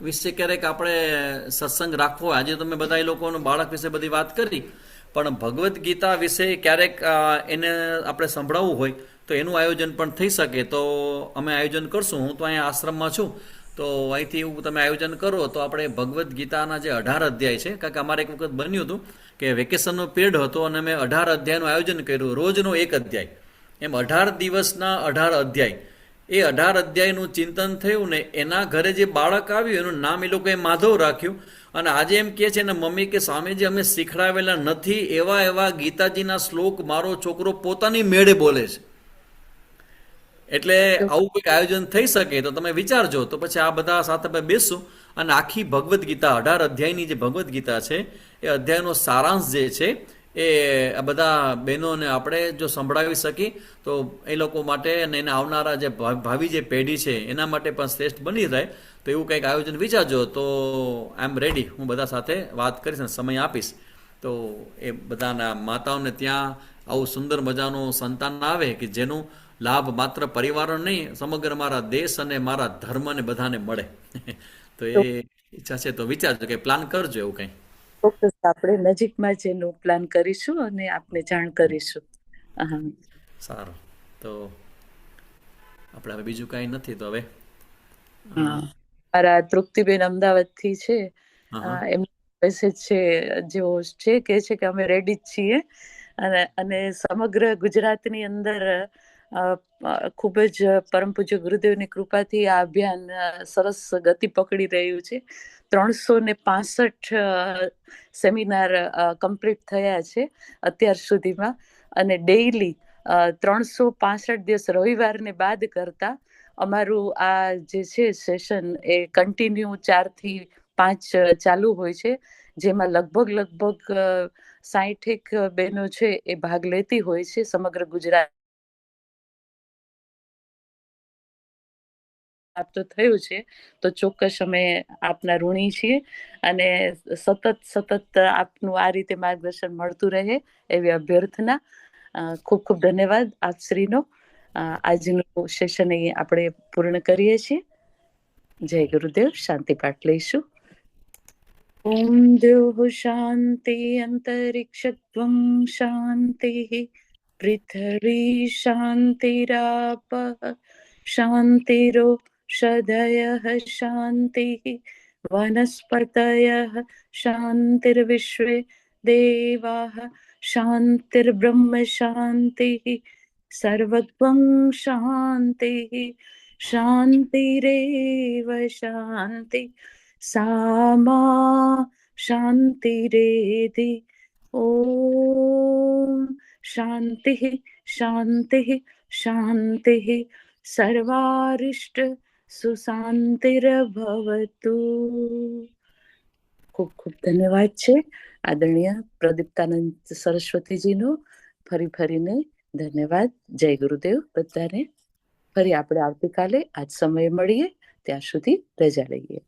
વિશે ક્યારેક આપણે સત્સંગ રાખવો હોય. આજે તમે બધા એ લોકોનું બાળક વિશે બધી વાત કરી, પણ ભગવદ્ ગીતા વિશે ક્યારેક એને આપણે સંભળાવવું હોય તો એનું આયોજન પણ થઈ શકે. તો અમે આયોજન કરશું. હું તો અહીંયા આશ્રમમાં છું, તો અહીંથી એવું તમે આયોજન કરો તો આપણે ભગવદ્ ગીતાના જે 18 અધ્યાય છે, કારણ કે અમારે એક વખત બન્યું હતું કે વેકેશનનો પિરિયડ હતો અને મેં 18 અધ્યાયનું આયોજન કર્યું, રોજનો એક અધ્યાય, એમ 18 દિવસના 18 અધ્યાય. એ 18 અધ્યાયનું ચિંતન થયું ને એના ઘરે જે બાળક આવ્યું એનું નામ એ લોકોએ માધવ રાખ્યું. અને આજે એમ કહે છે ને મમ્મી કે સ્વામીજી અમે શીખડાવેલા નથી, એવા એવા ગીતાજીના શ્લોક મારો છોકરો પોતાની મેળે બોલે છે. એટલે આવું કંઈક આયોજન થઈ શકે તો તમે વિચારજો. તો પછી આ બધા સાથે આપણે બેસશું અને આખી ભગવદ્ ગીતા 18 અધ્યાયની જે ભગવદ્ ગીતા છે એ અધ્યાયનો સારાંશ જે છે એ આ બધા બહેનોને આપણે જો સંભળાવી શકી તો એ લોકો માટે અને એને આવનારા જે ભાવિ જે પેઢી છે એના માટે પણ શ્રેષ્ઠ બની રહે. તો એવું કંઈક આયોજન વિચારજો. તો આઈ એમ રેડી, હું બધા સાથે વાત કરીશ અને સમય આપીશ. તો એ બધાના માતાઓને ત્યાં આવું સુંદર મજાનું સંતાન આવે કે જેનું લાભ માત્ર પરિવારો નહીં, સમગ્ર મારા દેશ અને મારા ધર્મને બધાને મળે. તો એ ઈચ્છા છે. તો વિચારજો કે પ્લાન કરજો એવું કંઈ. ચોક્કસ આપણે નજીકમાં જ એનું પ્લાન કરીશું અને આપને જાણ કરીશું. હા, સારું. તો આપણે હવે બીજું કાંઈ નથી તો હવે મારા તૃપ્તિબેન અમદાવાદથી છે. હા, એમનો મેસેજ છે જેવો છે કે અમે રેડી જ છીએ અને સમગ્ર ગુજરાતની અંદર ખૂબ જ પરમ પૂજ્ય ગુરુદેવની કૃપાથી આ અભિયાન સરસ ગતિ પકડી રહ્યું છે. 365 સેમિનાર કમ્પ્લીટ થયા છે અત્યાર સુધીમાં, અને ડેઈલી 365 દિવસ રવિવારને બાદ કરતા અમારું આ જે છે સેશન એ કન્ટિન્યુ 4 થી 5 ચાલુ હોય છે, જેમાં લગભગ 60 બહેનો છે એ ભાગ લેતી હોય છે સમગ્ર ગુજરાત. પ્રાપ્ત થયું છે તો ચોક્કસ અમે આપના ઋણી છીએ અને સતત આપનું આ રીતે માર્ગદર્શન મળતું રહે એવી અભ્યર્થના. ખૂબ ખૂબ ધન્યવાદ આપ શ્રીનો. આજનું સેશન અહીં આપણે પૂર્ણ કરીએ છીએ. જય ગુરુદેવ. શાંતિ પાઠ લઈશું. ઓમ દ્યોઃ શાંતિ અંતરિક્ષત્વં શાંતિ પૃથ્વી શાંતિરાપઃ શાંતિરો ષદયઃ શાંતિઃ વનસ્પતયઃ શાંતિર્વિશ્વે દેવાઃ શાંતિર્બ્રહ્મ શાંતિઃ સર્વત્વં શાંતિઃ શાંતિરેવ શાંતિ. સામા શાંતિરેધિ. ઓમ શાંતિઃ શાંતિઃ શાંતિઃ. સર્વારિષ્ટ સુશાંતિર્ભવતુ. ખૂબ ખૂબ ધન્યવાદ છે આદરણીય પ્રદીપ્તાનંદ સરસ્વતીજીનો. ફરીને ધન્યવાદ. જય ગુરુદેવ બધાને. ફરી આપણે આવતીકાલે આજ સમયે મળીએ. ત્યાં સુધી રજા લઈએ.